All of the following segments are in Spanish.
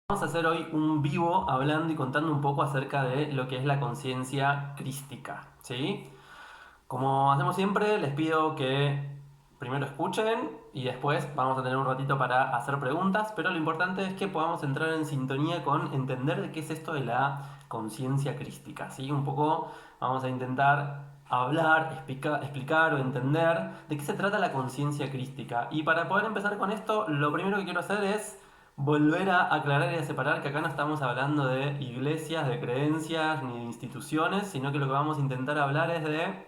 Vamos a hacer hoy un vivo hablando y contando un poco acerca de lo que es la conciencia crística, ¿sí? Como hacemos siempre, les pido que primero escuchen y después vamos a tener un ratito para hacer preguntas, pero lo importante es que podamos entrar en sintonía con entender de qué es esto de la conciencia crística, ¿sí? Un poco vamos a intentar hablar, explicar o entender de qué se trata la conciencia crística. Y para poder empezar con esto, lo primero que quiero hacer es volver a aclarar y a separar que acá no estamos hablando de iglesias, de creencias ni de instituciones, sino que lo que vamos a intentar hablar es de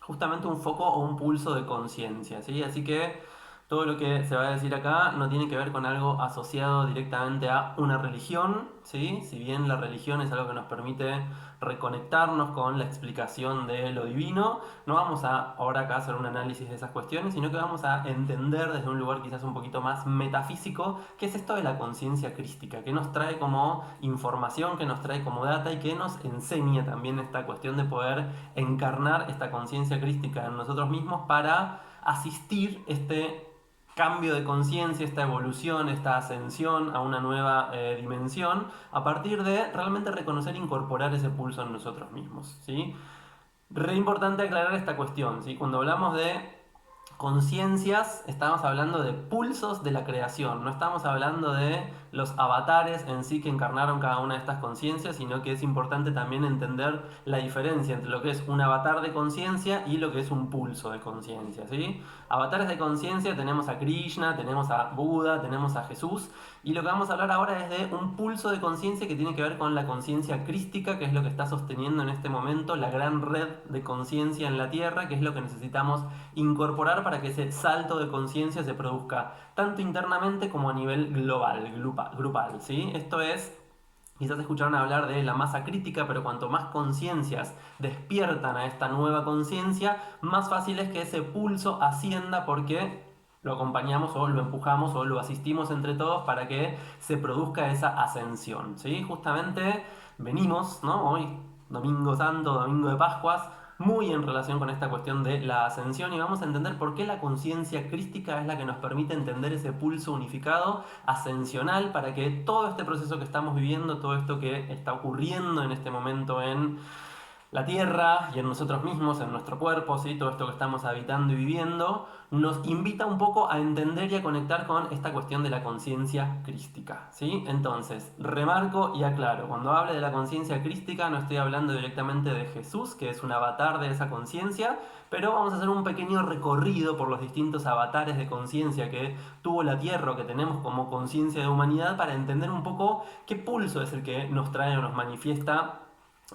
justamente un foco o un pulso de conciencia, ¿sí? Así que todo lo que se va a decir acá no tiene que ver con algo asociado directamente a una religión, ¿sí? Si bien la religión es algo que nos permite reconectarnos con la explicación de lo divino, no vamos a ahora acá hacer un análisis de esas cuestiones, sino que vamos a entender desde un lugar quizás un poquito más metafísico qué es esto de la conciencia crística, qué nos trae como información, qué nos trae como data y qué nos enseña también esta cuestión de poder encarnar esta conciencia crística en nosotros mismos para asistir este cambio de conciencia, esta evolución, esta ascensión a una nueva dimensión, a partir de realmente reconocer e incorporar ese pulso en nosotros mismos, ¿sí? Re importante aclarar esta cuestión, ¿sí? Cuando hablamos de conciencias, estamos hablando de pulsos de la creación, no estamos hablando de los avatares en sí que encarnaron cada una de estas conciencias, sino que es importante también entender la diferencia entre lo que es un avatar de conciencia y lo que es un pulso de conciencia, ¿sí? Avatares de conciencia tenemos a Krishna, tenemos a Buda, tenemos a Jesús, y lo que vamos a hablar ahora es de un pulso de conciencia que tiene que ver con la conciencia crística, que es lo que está sosteniendo en este momento la gran red de conciencia en la Tierra, que es lo que necesitamos incorporar para que ese salto de conciencia se produzca tanto internamente como a nivel global, grupal, ¿sí? Esto es, quizás escucharon hablar de la masa crítica, pero cuanto más conciencias despiertan a esta nueva conciencia, más fácil es que ese pulso ascienda porque lo acompañamos o lo empujamos o lo asistimos entre todos para que se produzca esa ascensión, ¿sí? Justamente venimos, ¿no? Hoy, Domingo Santo, Domingo de Pascuas, muy en relación con esta cuestión de la ascensión y vamos a entender por qué la conciencia crística es la que nos permite entender ese pulso unificado ascensional para que todo este proceso que estamos viviendo, todo esto que está ocurriendo en este momento en la Tierra y en nosotros mismos, en nuestro cuerpo, ¿sí? Todo esto que estamos habitando y viviendo, nos invita un poco a entender y a conectar con esta cuestión de la conciencia crística, ¿sí? Entonces, remarco y aclaro, cuando hable de la conciencia crística no estoy hablando directamente de Jesús, que es un avatar de esa conciencia, pero vamos a hacer un pequeño recorrido por los distintos avatares de conciencia que tuvo la Tierra o que tenemos como conciencia de humanidad para entender un poco qué pulso es el que nos trae o nos manifiesta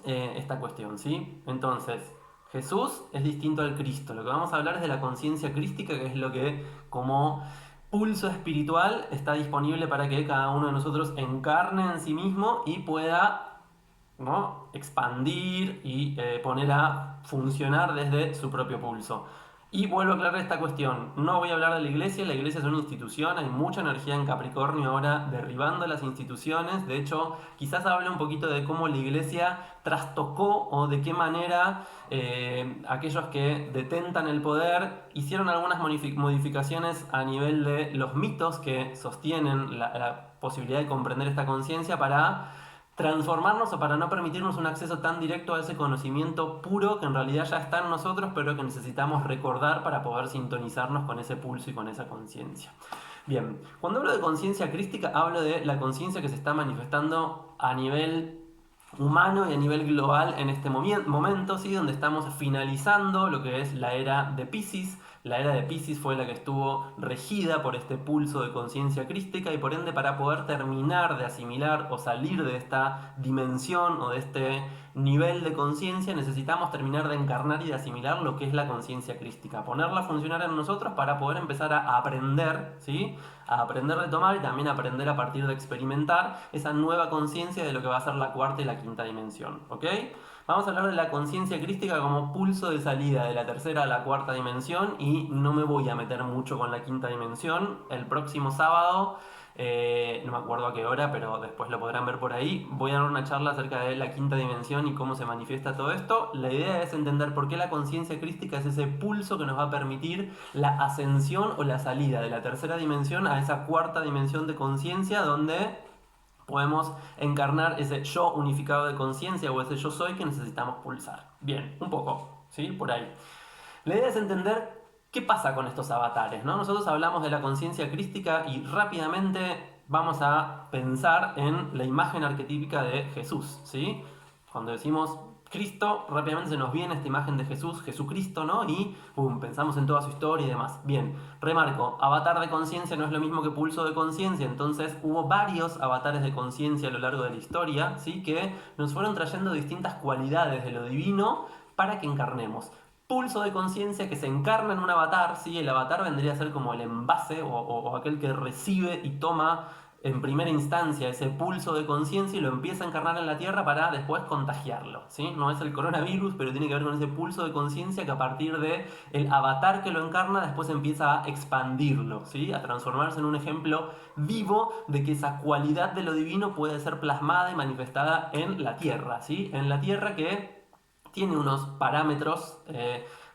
esta cuestión, ¿sí? Entonces, Jesús es distinto al Cristo. Lo que vamos a hablar es de la conciencia crística, que es lo que como pulso espiritual está disponible para que cada uno de nosotros encarne en sí mismo y pueda, ¿no?, expandir y poner a funcionar desde su propio pulso. Y vuelvo a aclarar esta cuestión. No voy a hablar de la iglesia es una institución, hay mucha energía en Capricornio ahora derribando las instituciones. De hecho, quizás hable un poquito de cómo la iglesia trastocó o de qué manera aquellos que detentan el poder hicieron algunas modificaciones a nivel de los mitos que sostienen la posibilidad de comprender esta conciencia para transformarnos o para no permitirnos un acceso tan directo a ese conocimiento puro que en realidad ya está en nosotros, pero que necesitamos recordar para poder sintonizarnos con ese pulso y con esa conciencia. Bien, cuando hablo de conciencia crística, hablo de la conciencia que se está manifestando a nivel humano y a nivel global en este momento, ¿sí? Donde estamos finalizando lo que es la era de Piscis. La era de Piscis fue la que estuvo regida por este pulso de conciencia crística y por ende para poder terminar de asimilar o salir de esta dimensión o de este nivel de conciencia necesitamos terminar de encarnar y de asimilar lo que es la conciencia crística, ponerla a funcionar en nosotros para poder empezar a aprender, ¿sí? A aprender de tomar y también aprender a partir de experimentar esa nueva conciencia de lo que va a ser la cuarta y la quinta dimensión, ¿ok? Vamos a hablar de la conciencia crística como pulso de salida de la tercera a la cuarta dimensión y no me voy a meter mucho con la quinta dimensión. El próximo sábado, no me acuerdo a qué hora, pero después lo podrán ver por ahí, voy a dar una charla acerca de la quinta dimensión y cómo se manifiesta todo esto. La idea es entender por qué la conciencia crística es ese pulso que nos va a permitir la ascensión o la salida de la tercera dimensión a esa cuarta dimensión de conciencia donde podemos encarnar ese yo unificado de conciencia o ese yo soy que necesitamos pulsar. Bien, un poco, ¿sí? Por ahí. La idea es entender qué pasa con estos avatares, ¿no? Nosotros hablamos de la conciencia crística y rápidamente vamos a pensar en la imagen arquetípica de Jesús, ¿sí? Cuando decimos Cristo, rápidamente se nos viene esta imagen de Jesús, Jesucristo, ¿no? Y pum, pensamos en toda su historia y demás. Bien, remarco, avatar de conciencia no es lo mismo que pulso de conciencia, entonces hubo varios avatares de conciencia a lo largo de la historia, ¿sí? Que nos fueron trayendo distintas cualidades de lo divino para que encarnemos. Pulso de conciencia que se encarna en un avatar, ¿sí? El avatar vendría a ser como el envase o aquel que recibe y toma en primera instancia ese pulso de conciencia y lo empieza a encarnar en la Tierra para después contagiarlo, ¿sí? No es el coronavirus, pero tiene que ver con ese pulso de conciencia que a partir de el avatar que lo encarna después empieza a expandirlo, ¿sí? A transformarse en un ejemplo vivo de que esa cualidad de lo divino puede ser plasmada y manifestada en la Tierra, ¿sí? En la Tierra que tiene unos parámetros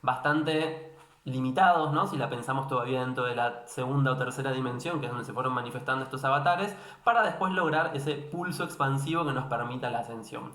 bastante limitados, ¿no? Si la pensamos todavía dentro de la segunda o tercera dimensión, que es donde se fueron manifestando estos avatares, para después lograr ese pulso expansivo que nos permita la ascensión.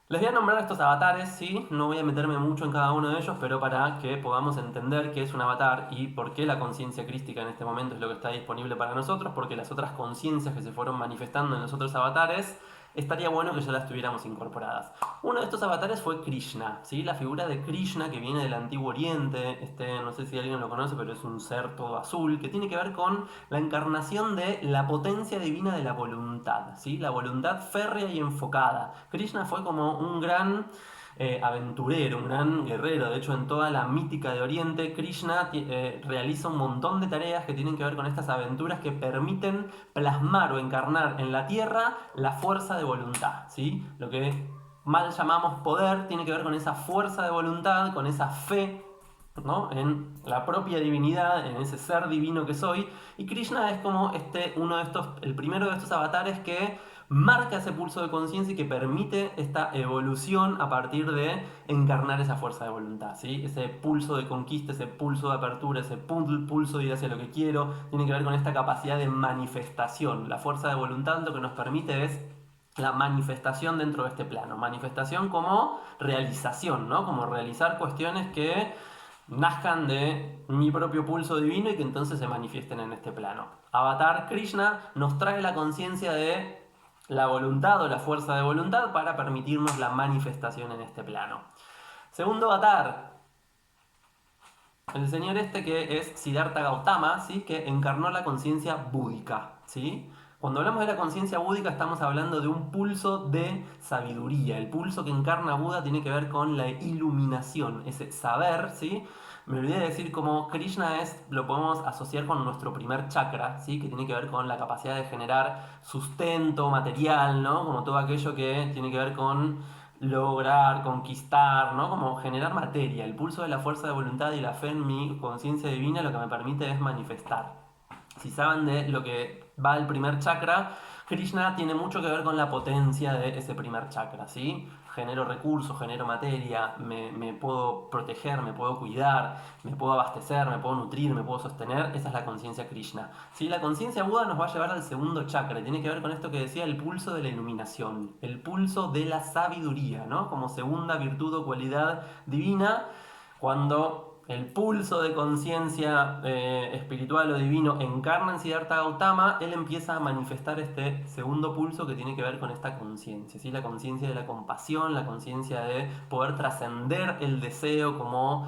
Les voy a nombrar estos avatares, ¿sí? No voy a meterme mucho en cada uno de ellos, pero para que podamos entender qué es un avatar y por qué la conciencia crística en este momento es lo que está disponible para nosotros, porque las otras conciencias que se fueron manifestando en los otros avatares estaría bueno que ya las tuviéramos incorporadas. Uno de estos avatares fue Krishna, ¿sí? La figura de Krishna que viene del Antiguo Oriente, no sé si alguien lo conoce, pero es un ser todo azul, que tiene que ver con la encarnación de la potencia divina de la voluntad, ¿sí? La voluntad férrea y enfocada. Krishna fue como un gran aventurero, un gran guerrero. De hecho, en toda la mítica de Oriente, Krishna realiza un montón de tareas que tienen que ver con estas aventuras que permiten plasmar o encarnar en la tierra la fuerza de voluntad, ¿sí? Lo que mal llamamos poder tiene que ver con esa fuerza de voluntad, con esa fe, ¿no? En la propia divinidad, en ese ser divino que soy. Y Krishna es como uno de estos, el primero de estos avatares que marca ese pulso de conciencia y que permite esta evolución a partir de encarnar esa fuerza de voluntad, ¿sí? Ese pulso de conquista, ese pulso de apertura, ese pulso de ir hacia lo que quiero, tiene que ver con esta capacidad de manifestación. La fuerza de voluntad lo que nos permite es la manifestación dentro de este plano. Manifestación como realización, ¿no? Como realizar cuestiones que nazcan de mi propio pulso divino y que entonces se manifiesten en este plano. Avatar Krishna nos trae la conciencia de la voluntad o la fuerza de voluntad para permitirnos la manifestación en este plano. Segundo avatar, el señor que es Siddhartha Gautama, ¿sí? Que encarnó la conciencia búdica, ¿sí? Cuando hablamos de la conciencia búdica estamos hablando de un pulso de sabiduría. El pulso que encarna Buda tiene que ver con la iluminación, ese saber, ¿sí? Me olvidé de decir como Krishna lo podemos asociar con nuestro primer chakra, ¿sí? Que tiene que ver con la capacidad de generar sustento material, ¿no? Como todo aquello que tiene que ver con lograr, conquistar, ¿no? Como generar materia. El pulso de la fuerza de voluntad y la fe en mi conciencia divina lo que me permite es manifestar. Si saben de lo que va el primer chakra, Krishna tiene mucho que ver con la potencia de ese primer chakra, ¿sí? Genero recursos, genero materia, me puedo proteger, me puedo cuidar, me puedo abastecer, me puedo nutrir, me puedo sostener. Esa es la conciencia Krishna. ¿Sí? La conciencia Buda nos va a llevar al segundo chakra. Tiene que ver con esto que decía, el pulso de la iluminación, el pulso de la sabiduría, ¿no? Como segunda virtud o cualidad divina, cuando el pulso de conciencia espiritual o divino encarna en Siddhartha Gautama, él empieza a manifestar este segundo pulso que tiene que ver con esta conciencia, ¿sí? La conciencia de la compasión, la conciencia de poder trascender el deseo como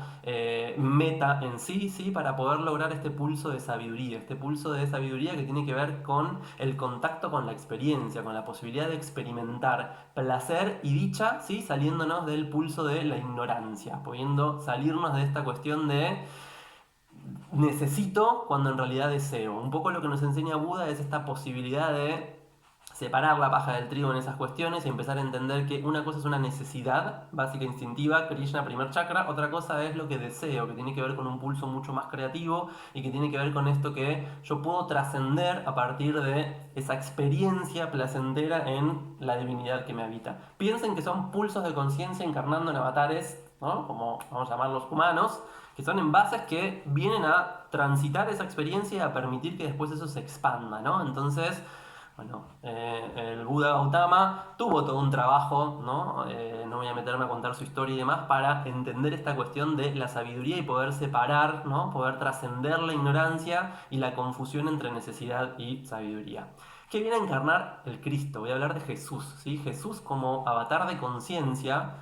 meta en sí, ¿sí? Para poder lograr este pulso de sabiduría que tiene que ver con el contacto con la experiencia, con la posibilidad de experimentar placer y dicha, ¿sí? Saliéndonos del pulso de la ignorancia, pudiendo salirnos de esta cuestión de necesito cuando en realidad deseo. Un poco lo que nos enseña Buda es esta posibilidad de separar la paja del trigo en esas cuestiones y empezar a entender que una cosa es una necesidad básica instintiva, Krishna, primer chakra, otra cosa es lo que deseo, que tiene que ver con un pulso mucho más creativo y que tiene que ver con esto que yo puedo trascender a partir de esa experiencia placentera en la divinidad que me habita. Piensen que son pulsos de conciencia encarnando en avatares, ¿no? Como vamos a llamarlos humanos, que son envases que vienen a transitar esa experiencia y a permitir que después eso se expanda, ¿no? Entonces, Bueno, el Buda Gautama tuvo todo un trabajo, ¿no? No voy a meterme a contar su historia y demás, para entender esta cuestión de la sabiduría y poder separar, ¿no? Poder trascender la ignorancia y la confusión entre necesidad y sabiduría. ¿Qué viene a encarnar el Cristo? Voy a hablar de Jesús, ¿sí? Jesús como avatar de conciencia,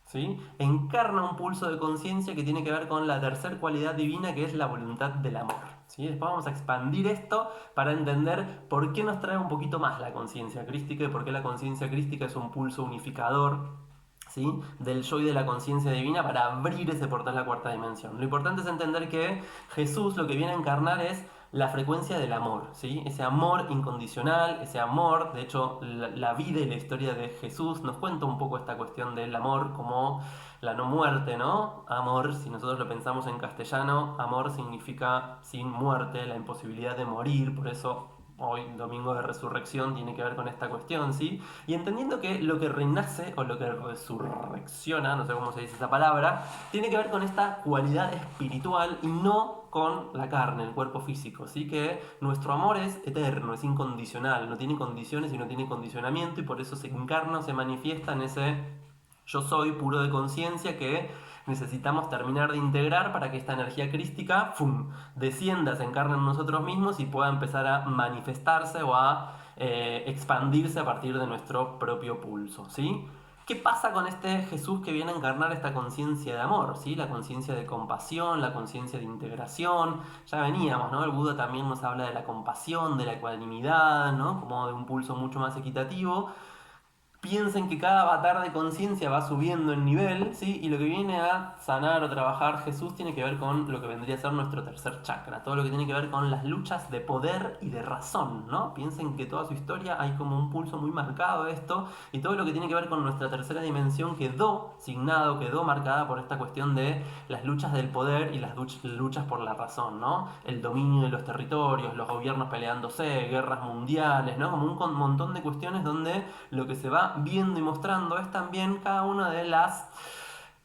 ¿sí? Encarna un pulso de conciencia que tiene que ver con la tercera cualidad divina, que es la voluntad del amor, ¿sí? Después vamos a expandir esto para entender por qué nos trae un poquito más la conciencia crística y por qué la conciencia crística es un pulso unificador, ¿sí? Del yo y de la conciencia divina, para abrir ese portal a la cuarta dimensión. Lo importante es entender que Jesús lo que viene a encarnar es la frecuencia del amor, ¿sí? Ese amor incondicional, ese amor. De hecho, la vida y la historia de Jesús nos cuenta un poco esta cuestión del amor como la no muerte, ¿no? Amor, si nosotros lo pensamos en castellano, amor significa sin muerte, la imposibilidad de morir. Por eso hoy, domingo de resurrección, tiene que ver con esta cuestión, ¿sí? Y entendiendo que lo que renace o lo que resurrecciona, no sé cómo se dice esa palabra, tiene que ver con esta cualidad espiritual y no con la carne, el cuerpo físico, ¿sí? Que nuestro amor es eterno, es incondicional, no tiene condiciones y no tiene condicionamiento, y por eso se encarna o se manifiesta en ese yo soy puro de conciencia que necesitamos terminar de integrar para que esta energía crística ¡fum!, descienda, se encarne en nosotros mismos y pueda empezar a manifestarse o a expandirse a partir de nuestro propio pulso, ¿sí? ¿Qué pasa con este Jesús que viene a encarnar esta conciencia de amor, ¿sí? La conciencia de compasión, la conciencia de integración. Ya veníamos, ¿no? El Buda también nos habla de la compasión, de la ecuanimidad, ¿no? Como de un pulso mucho más equitativo. Piensen que cada avatar de conciencia va subiendo en nivel, ¿sí? Y lo que viene a sanar o trabajar Jesús tiene que ver con lo que vendría a ser nuestro tercer chakra, todo lo que tiene que ver con las luchas de poder y de razón, ¿no? Piensen que toda su historia hay como un pulso muy marcado de esto, y todo lo que tiene que ver con nuestra tercera dimensión quedó signado, quedó marcada por esta cuestión de las luchas del poder y las luchas por la razón, ¿no? El dominio de los territorios, los gobiernos peleándose, guerras mundiales, ¿no? Como un montón de cuestiones donde lo que se va viendo y mostrando es también cada una de las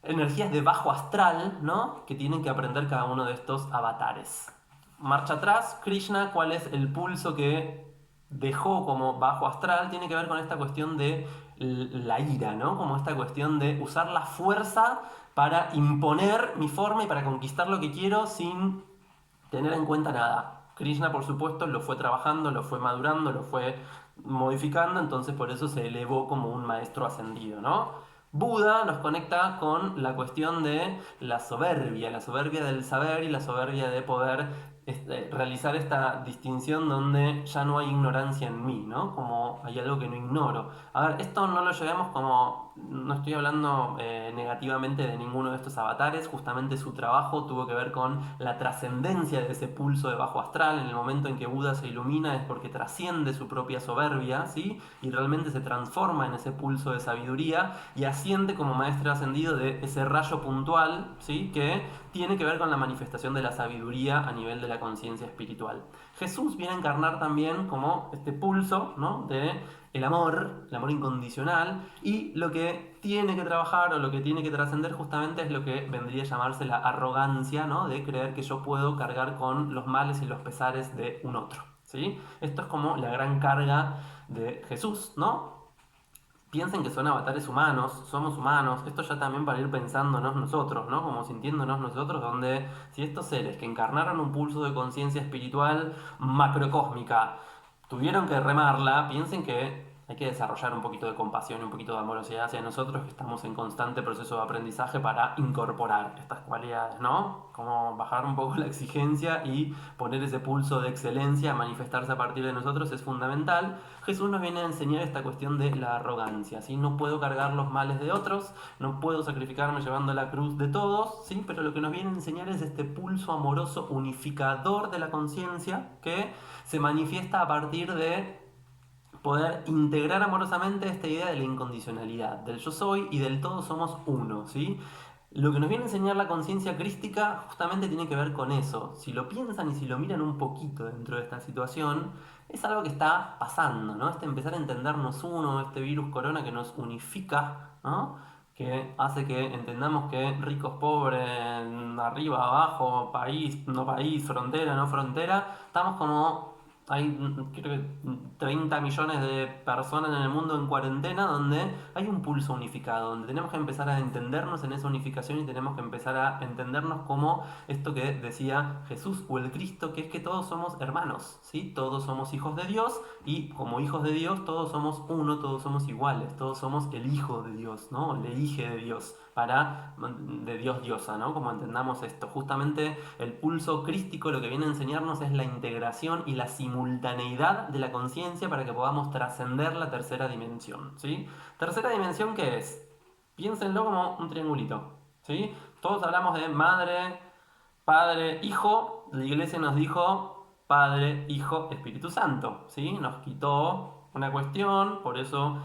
energías de bajo astral, ¿no? Que tienen que aprender cada uno de estos avatares. Marcha atrás, Krishna, ¿cuál es el pulso que dejó como bajo astral? Tiene que ver con esta cuestión de la ira, ¿no? Como esta cuestión de usar la fuerza para imponer mi forma y para conquistar lo que quiero sin tener en cuenta nada. Krishna, por supuesto, lo fue trabajando, lo fue madurando, lo fue modificando, entonces por eso se elevó como un maestro ascendido, ¿no? Buda nos conecta con la cuestión de la soberbia del saber y la soberbia de poder realizar esta distinción donde ya no hay ignorancia en mí, ¿no? Como hay algo que no ignoro. A ver, esto no lo llevemos como, no estoy hablando negativamente de ninguno de estos avatares, justamente su trabajo tuvo que ver con la trascendencia de ese pulso de bajo astral. En el momento en que Buda se ilumina es porque trasciende su propia soberbia, ¿sí? Y realmente se transforma en ese pulso de sabiduría y asciende como maestro ascendido de ese rayo puntual, ¿sí? Que tiene que ver con la manifestación de la sabiduría a nivel de la conciencia espiritual. Jesús viene a encarnar también como este pulso, ¿no? De el amor incondicional, y lo que tiene que trabajar o lo que tiene que trascender justamente es lo que vendría a llamarse la arrogancia, ¿no? De creer que yo puedo cargar con los males y los pesares de un otro, ¿sí? Esto es como la gran carga de Jesús, ¿no? Piensen que son avatares humanos, somos humanos, esto ya también para ir pensándonos nosotros, ¿no? Como sintiéndonos nosotros, donde si estos seres que encarnaron un pulso de conciencia espiritual macrocósmica tuvieron que remarla, piensen que hay que desarrollar un poquito de compasión y un poquito de amorosidad hacia nosotros, que estamos en constante proceso de aprendizaje para incorporar estas cualidades, ¿no? Como bajar un poco la exigencia y poner ese pulso de excelencia a manifestarse a partir de nosotros es fundamental. Jesús nos viene a enseñar esta cuestión de la arrogancia, ¿sí? No puedo cargar los males de otros, no puedo sacrificarme llevando la cruz de todos, ¿sí? Pero lo que nos viene a enseñar es este pulso amoroso unificador de la conciencia que se manifiesta a partir de poder integrar amorosamente esta idea de la incondicionalidad, del yo soy y del todos somos uno, ¿sí? Lo que nos viene a enseñar la conciencia crística justamente tiene que ver con eso. Si lo piensan y si lo miran un poquito dentro de esta situación, es algo que está pasando, ¿no? Este empezar a entendernos uno, este virus corona que nos unifica, ¿no? Que hace que entendamos que ricos, pobres, arriba, abajo, país, no país, frontera, no frontera, estamos como hay, creo que 30 millones de personas en el mundo en cuarentena, donde hay un pulso unificado, donde tenemos que empezar a entendernos en esa unificación y tenemos que empezar a entendernos como esto que decía Jesús o el Cristo, que es que todos somos hermanos, ¿sí? Todos somos hijos de Dios y como hijos de Dios todos somos uno, todos somos iguales, todos somos el Hijo de Dios, ¿no? El Hije de Dios, de Dios diosa, ¿no? Como entendamos esto. Justamente el pulso crístico lo que viene a enseñarnos es la integración y la simultaneidad de la conciencia para que podamos trascender la tercera dimensión, ¿sí? Tercera dimensión, ¿qué es? Piénsenlo como un triangulito, ¿sí? Todos hablamos de madre, padre, hijo. La iglesia nos dijo Padre, Hijo, Espíritu Santo, ¿sí? Nos quitó una cuestión, por eso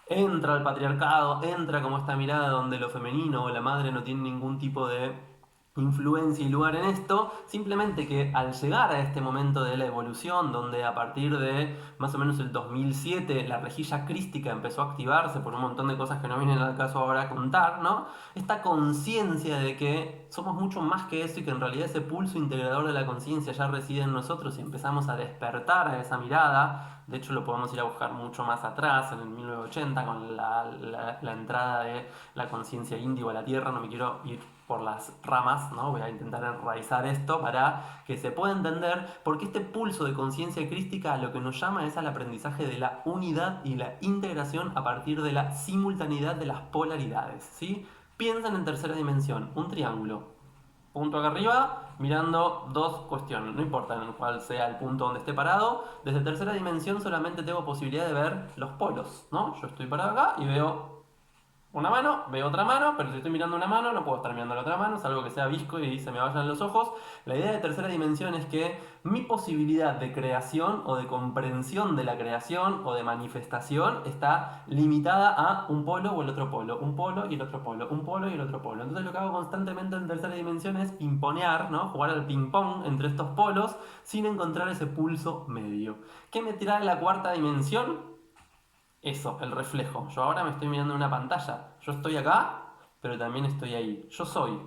entra el patriarcado, entra como esta mirada donde lo femenino o la madre no tiene ningún tipo de influencia y lugar en esto, simplemente que al llegar a este momento de la evolución, donde a partir de más o menos el 2007 la rejilla crística empezó a activarse por un montón de cosas que no vienen al caso ahora a contar, ¿no? Esta conciencia de que somos mucho más que eso y que en realidad ese pulso integrador de la conciencia ya reside en nosotros y empezamos a despertar a esa mirada. De hecho lo podemos ir a buscar mucho más atrás, en el 1980, con la entrada de la conciencia índigo a la Tierra. No me quiero ir por las ramas, ¿no? Voy a intentar enraizar esto para que se pueda entender, porque este pulso de conciencia crística lo que nos llama es al aprendizaje de la unidad y la integración a partir de la simultaneidad de las polaridades, ¿sí? Piensen en tercera dimensión, un triángulo. Punto acá arriba, mirando dos cuestiones, no importa en cuál sea el punto donde esté parado. Desde tercera dimensión solamente tengo posibilidad de ver los polos, ¿no? Yo estoy parado acá y veo una mano, veo otra mano, pero si estoy mirando una mano no puedo estar mirando la otra mano, salvo que sea visco y se me vayan los ojos. La idea de tercera dimensión es que mi posibilidad de creación o de comprensión de la creación o de manifestación está limitada a un polo o el otro polo, un polo y el otro polo, un polo y el otro polo. Entonces lo que hago constantemente en tercera dimensión es pimponear, ¿no? Jugar al ping pong entre estos polos sin encontrar ese pulso medio. ¿Qué me trae la cuarta dimensión? Eso, el reflejo. Yo ahora me estoy mirando en una pantalla. Yo estoy acá, pero también estoy ahí. Yo soy.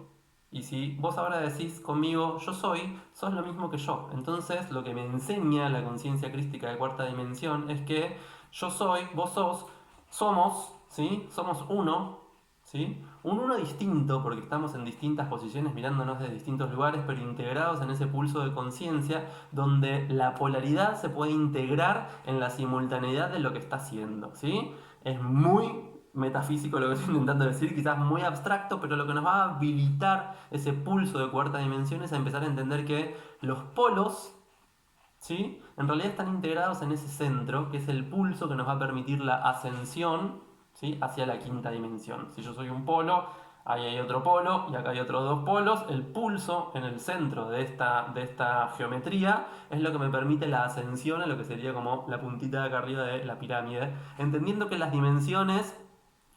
Y si vos ahora decís conmigo, yo soy, sos lo mismo que yo. Entonces, lo que me enseña la conciencia crística de cuarta dimensión es que yo soy, vos sos, somos, ¿sí? Somos uno, ¿sí? Un uno distinto, porque estamos en distintas posiciones mirándonos de distintos lugares, pero integrados en ese pulso de conciencia, donde la polaridad se puede integrar en la simultaneidad de lo que está haciendo, ¿sí? Es muy metafísico lo que estoy intentando decir, quizás muy abstracto, pero lo que nos va a habilitar ese pulso de cuarta dimensión es a empezar a entender que los polos, ¿sí? En realidad están integrados en ese centro, que es el pulso que nos va a permitir la ascensión, ¿sí? Hacia la quinta dimensión. Si yo soy un polo, ahí hay otro polo y acá hay otros dos polos. El pulso en el centro de esta geometría es lo que me permite la ascensión a lo que sería como la puntita de acá arriba de la pirámide, entendiendo que las dimensiones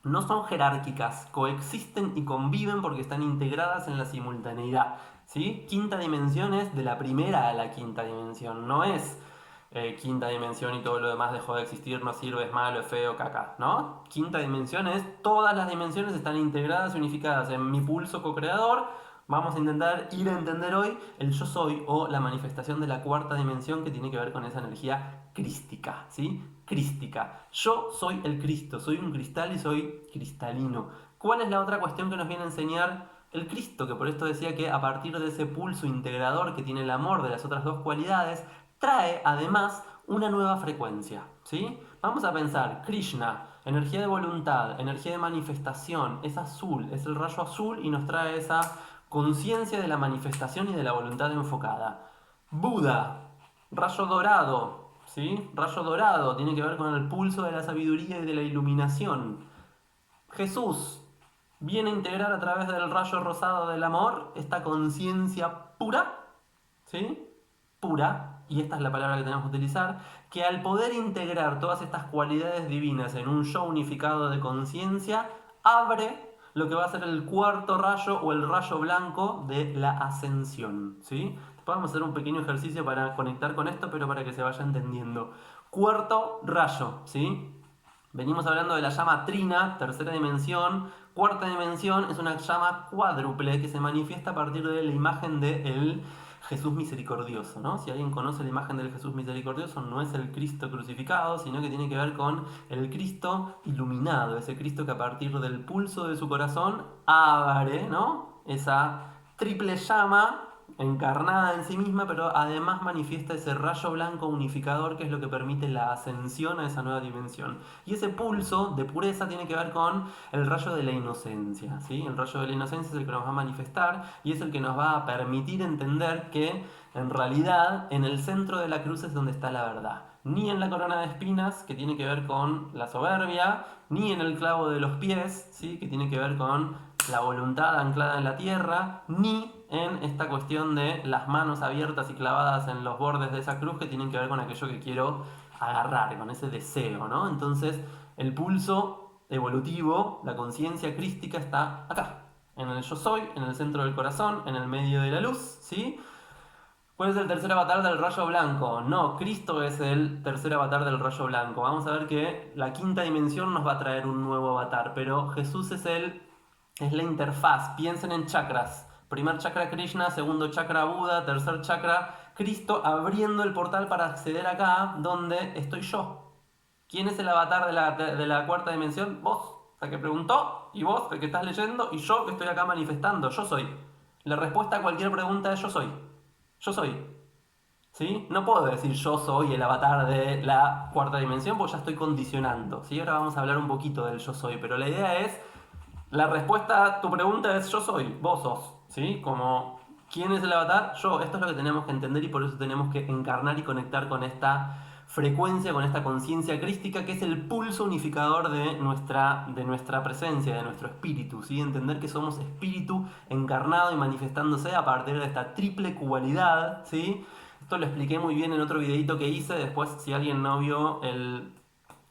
no son jerárquicas, coexisten y conviven porque están integradas en la simultaneidad, ¿sí? Quinta dimensión es de la primera a la quinta dimensión, no es quinta dimensión y todo lo demás dejó de existir, no sirve, es malo, es feo, caca, ¿no? Quinta dimensión es todas las dimensiones están integradas y unificadas en mi pulso co-creador. Vamos a intentar ir a entender hoy el yo soy o la manifestación de la cuarta dimensión que tiene que ver con esa energía crística, ¿sí? Crística. Yo soy el Cristo, soy un cristal y soy cristalino. ¿Cuál es la otra cuestión que nos viene a enseñar el Cristo? Que por esto decía que a partir de ese pulso integrador que tiene el amor de las otras dos cualidades, trae además una nueva frecuencia, ¿sí? Vamos a pensar, Krishna, energía de voluntad, energía de manifestación, es azul, es el rayo azul y nos trae esa conciencia de la manifestación y de la voluntad enfocada. Buda, rayo dorado, ¿sí? Rayo dorado tiene que ver con el pulso de la sabiduría y de la iluminación. Jesús viene a integrar a través del rayo rosado del amor esta conciencia pura, ¿sí? Pura, y esta es la palabra que tenemos que utilizar, que al poder integrar todas estas cualidades divinas en un yo unificado de conciencia, abre lo que va a ser el cuarto rayo o el rayo blanco de la ascensión, ¿sí? Podemos hacer un pequeño ejercicio para conectar con esto, pero para que se vaya entendiendo. Cuarto rayo, ¿sí? Venimos hablando de la llama trina, tercera dimensión. Cuarta dimensión es una llama cuádruple que se manifiesta a partir de la imagen del Jesús misericordioso, ¿no? Si alguien conoce la imagen del Jesús misericordioso, no es el Cristo crucificado, sino que tiene que ver con el Cristo iluminado, ese Cristo que a partir del pulso de su corazón abre, ¿no? Esa triple llama encarnada en sí misma, pero además manifiesta ese rayo blanco unificador que es lo que permite la ascensión a esa nueva dimensión. Y ese pulso de pureza tiene que ver con el rayo de la inocencia, ¿sí? El rayo de la inocencia es el que nos va a manifestar y es el que nos va a permitir entender que en realidad en el centro de la cruz es donde está la verdad. Ni en la corona de espinas, que tiene que ver con la soberbia, ni en el clavo de los pies, ¿sí? Que tiene que ver con la voluntad anclada en la tierra, ni en esta cuestión de las manos abiertas y clavadas en los bordes de esa cruz que tienen que ver con aquello que quiero agarrar, con ese deseo, ¿no? Entonces, el pulso evolutivo, la conciencia crística está acá, en el yo soy, en el centro del corazón, en el medio de la luz, ¿sí? ¿Cuál es el tercer avatar del rayo blanco? No, Cristo es el tercer avatar del rayo blanco. Vamos a ver que la quinta dimensión nos va a traer un nuevo avatar, pero Jesús es la interfaz. Piensen en chakras. Primer chakra Krishna, segundo chakra Buda, tercer chakra Cristo, abriendo el portal para acceder acá donde estoy yo. ¿Quién es el avatar de la cuarta dimensión? Vos, o sea, que preguntó, y vos, el que estás leyendo, y yo que estoy acá manifestando. Yo soy. La respuesta a cualquier pregunta es yo soy. Yo soy. ¿Sí? No puedo decir yo soy el avatar de la cuarta dimensión porque ya estoy condicionando. ¿Sí? Ahora vamos a hablar un poquito del yo soy, pero la idea es, la respuesta a tu pregunta es yo soy, vos sos. ¿Sí? Como, ¿quién es el avatar? Yo. Esto es lo que tenemos que entender y por eso tenemos que encarnar y conectar con esta frecuencia, con esta conciencia crística que es el pulso unificador de nuestra presencia, de nuestro espíritu, ¿sí? Entender que somos espíritu encarnado y manifestándose a partir de esta triple cualidad, ¿sí? Esto lo expliqué muy bien en otro videito que hice, después si alguien no vio el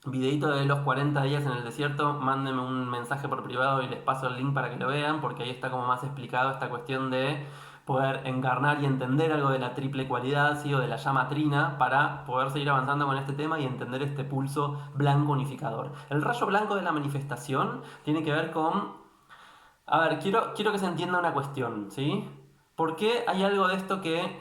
videito de los 40 días en el desierto, mándenme un mensaje por privado y les paso el link para que lo vean, porque ahí está como más explicado esta cuestión de poder encarnar y entender algo de la triple cualidad, ¿sí? O de la llama trina, para poder seguir avanzando con este tema y entender este pulso blanco unificador. El rayo blanco de la manifestación tiene que ver con... A ver, quiero que se entienda una cuestión, ¿sí? ¿Por qué hay algo de esto que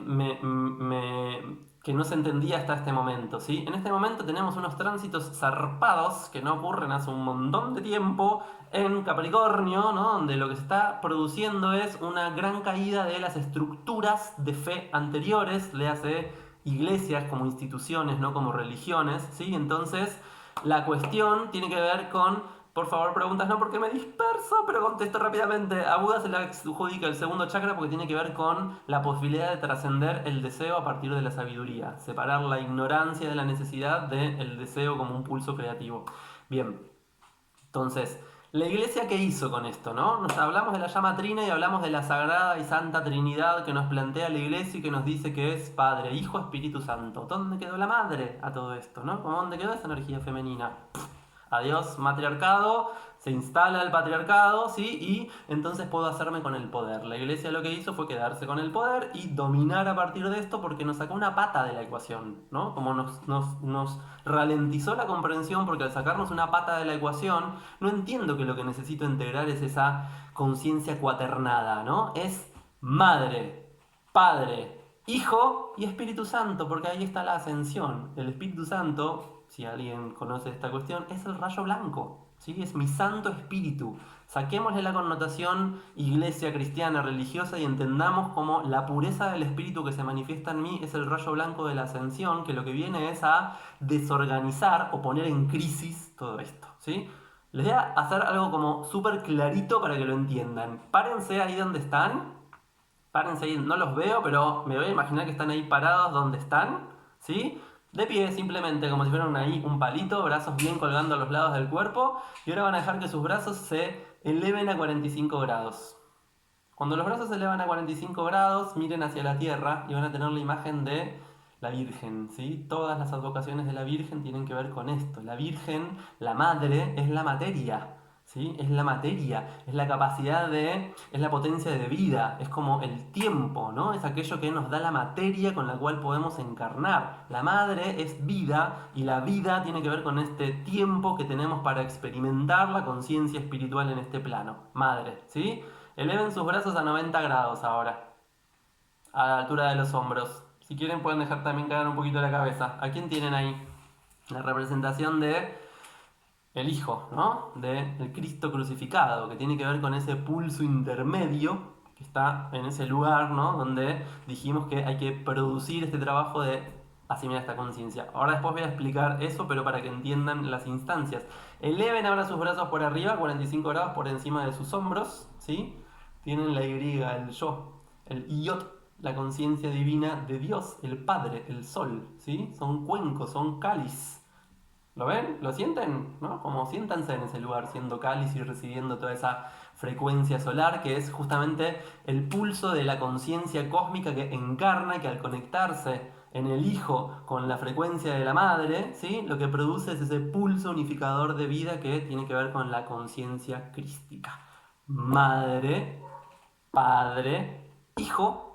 no se entendía hasta este momento, ¿sí? En este momento tenemos unos tránsitos zarpados que no ocurren hace un montón de tiempo en Capricornio, ¿no? Donde lo que se está produciendo es una gran caída de las estructuras de fe anteriores, le hace iglesias como instituciones, no como religiones, ¿sí? Entonces, la cuestión tiene que ver con... Por favor, preguntas no porque me disperso, pero contesto rápidamente. A Buda se le adjudica el segundo chakra porque tiene que ver con la posibilidad de trascender el deseo a partir de la sabiduría. Separar la ignorancia de la necesidad del deseo como un pulso creativo. Bien, entonces, ¿la iglesia qué hizo con esto, no? Nos hablamos de la llama trina y hablamos de la sagrada y santa Trinidad que nos plantea la iglesia y que nos dice que es Padre, Hijo, Espíritu Santo. ¿Dónde quedó la madre a todo esto, no? ¿Dónde quedó esa energía femenina? Adiós matriarcado, se instala el patriarcado, ¿sí? Y entonces puedo hacerme con el poder. La iglesia lo que hizo fue quedarse con el poder y dominar a partir de esto porque nos sacó una pata de la ecuación, ¿no? Como nos ralentizó la comprensión porque al sacarnos una pata de la ecuación, no entiendo que lo que necesito integrar es esa conciencia cuaternada, ¿no? Es madre, padre, Hijo y Espíritu Santo, porque ahí está la ascensión. El Espíritu Santo, si alguien conoce esta cuestión, es el rayo blanco, ¿sí? Es mi Santo Espíritu. Saquémosle la connotación iglesia, cristiana, religiosa y entendamos como la pureza del Espíritu que se manifiesta en mí es el rayo blanco de la ascensión, que lo que viene es a desorganizar o poner en crisis todo esto, ¿sí? Les voy a hacer algo como súper clarito para que lo entiendan. Párense ahí donde están. Párense ahí, no los veo, pero me voy a imaginar que están ahí parados donde están, ¿sí? De pie, simplemente, como si fueran ahí un palito, brazos bien colgando a los lados del cuerpo, y ahora van a dejar que sus brazos se eleven a 45 grados. Cuando los brazos se elevan a 45 grados, miren hacia la tierra y van a tener la imagen de la Virgen, ¿sí? Todas las advocaciones de la Virgen tienen que ver con esto. La Virgen, la Madre, es la materia, ¿sí? Es la materia, es la capacidad es la potencia de vida, es como el tiempo, ¿no? Es aquello que nos da la materia con la cual podemos encarnar. La madre es vida y la vida tiene que ver con este tiempo que tenemos para experimentar la conciencia espiritual en este plano. Madre, ¿sí? Eleven sus brazos a 90 grados ahora. a la altura de los hombros. Si quieren pueden dejar también caer un poquito la cabeza. ¿A quién tienen ahí? La representación de el Hijo, ¿no? Del Cristo crucificado, que tiene que ver con ese pulso intermedio que está en ese lugar, ¿no? Donde dijimos que hay que producir este trabajo de asimilar esta conciencia. Ahora después voy a explicar eso, pero para que entiendan las instancias. Eleven ahora sus brazos por arriba, 45 grados por encima de sus hombros, ¿sí? Tienen la Y, el yo, el Iot, la conciencia divina de Dios, el Padre, el Sol, ¿sí? Son cuencos, son cáliz. ¿Lo ven? ¿Lo sienten? ¿No? Como siéntanse en ese lugar, siendo cáliz y recibiendo toda esa frecuencia solar, que es justamente el pulso de la conciencia cósmica que encarna y que al conectarse en el Hijo con la frecuencia de la Madre, ¿sí? Lo que produce es ese pulso unificador de vida que tiene que ver con la conciencia crística. Madre, Padre, Hijo,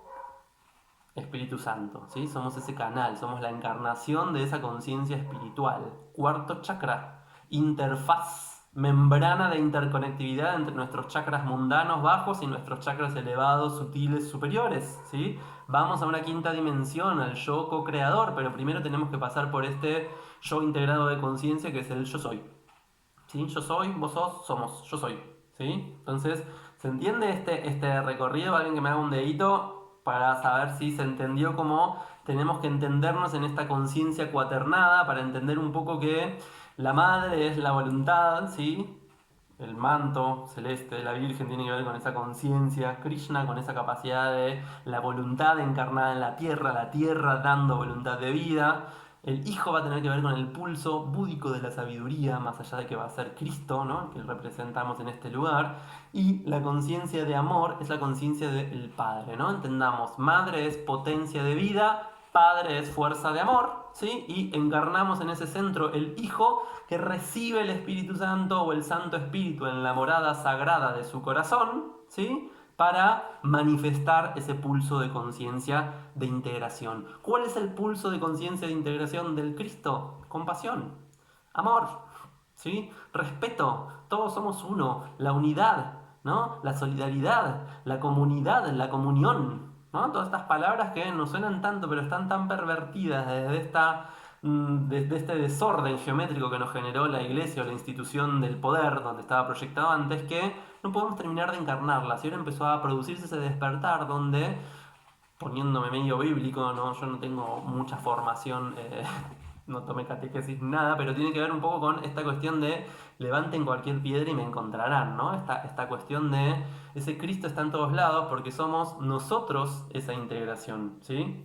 Espíritu Santo, ¿sí? Somos ese canal, somos la encarnación de esa conciencia espiritual. Cuarto chakra, interfaz, membrana de interconectividad entre nuestros chakras mundanos bajos y nuestros chakras elevados, sutiles, superiores, ¿sí? Vamos a una quinta dimensión, al yo co-creador, pero primero tenemos que pasar por este yo integrado de conciencia que es el yo soy. ¿Sí? Yo soy, vos sos, somos, yo soy, ¿sí? Entonces, ¿se entiende este recorrido? Alguien que me haga un dedito para saber si se entendió cómo tenemos que entendernos en esta conciencia cuaternada para entender un poco que la madre es la voluntad, ¿sí? El manto celeste de la Virgen tiene que ver con esa conciencia, Krishna con esa capacidad de la voluntad encarnada en la tierra dando voluntad de vida. El Hijo va a tener que ver con el pulso búdico de la sabiduría, más allá de que va a ser Cristo, ¿no? Que representamos en este lugar. Y la conciencia de amor es la conciencia del Padre, ¿no? Entendamos, madre es potencia de vida, Padre es fuerza de amor, ¿sí? Y encarnamos en ese centro el Hijo que recibe el Espíritu Santo o el Santo Espíritu en la morada sagrada de su corazón, ¿sí? Para manifestar ese pulso de conciencia de integración. ¿Cuál es el pulso de conciencia de integración del Cristo? Compasión, amor, ¿sí? Respeto, todos somos uno, la unidad, ¿no? La solidaridad, la comunidad, la comunión, ¿no? Todas estas palabras que no suenan tanto, pero están tan pervertidas desde este desorden geométrico que nos generó la iglesia o la institución del poder, donde estaba proyectado antes, que no podemos terminar de encarnarlas. Y ahora empezó a producirse ese despertar donde, poniéndome medio bíblico, ¿no? Yo no tengo mucha formación, no tomé catequesis ni nada, pero tiene que ver un poco con esta cuestión de levanten cualquier piedra y me encontrarán, ¿no? Esta cuestión de ese Cristo está en todos lados porque somos nosotros esa integración, ¿sí?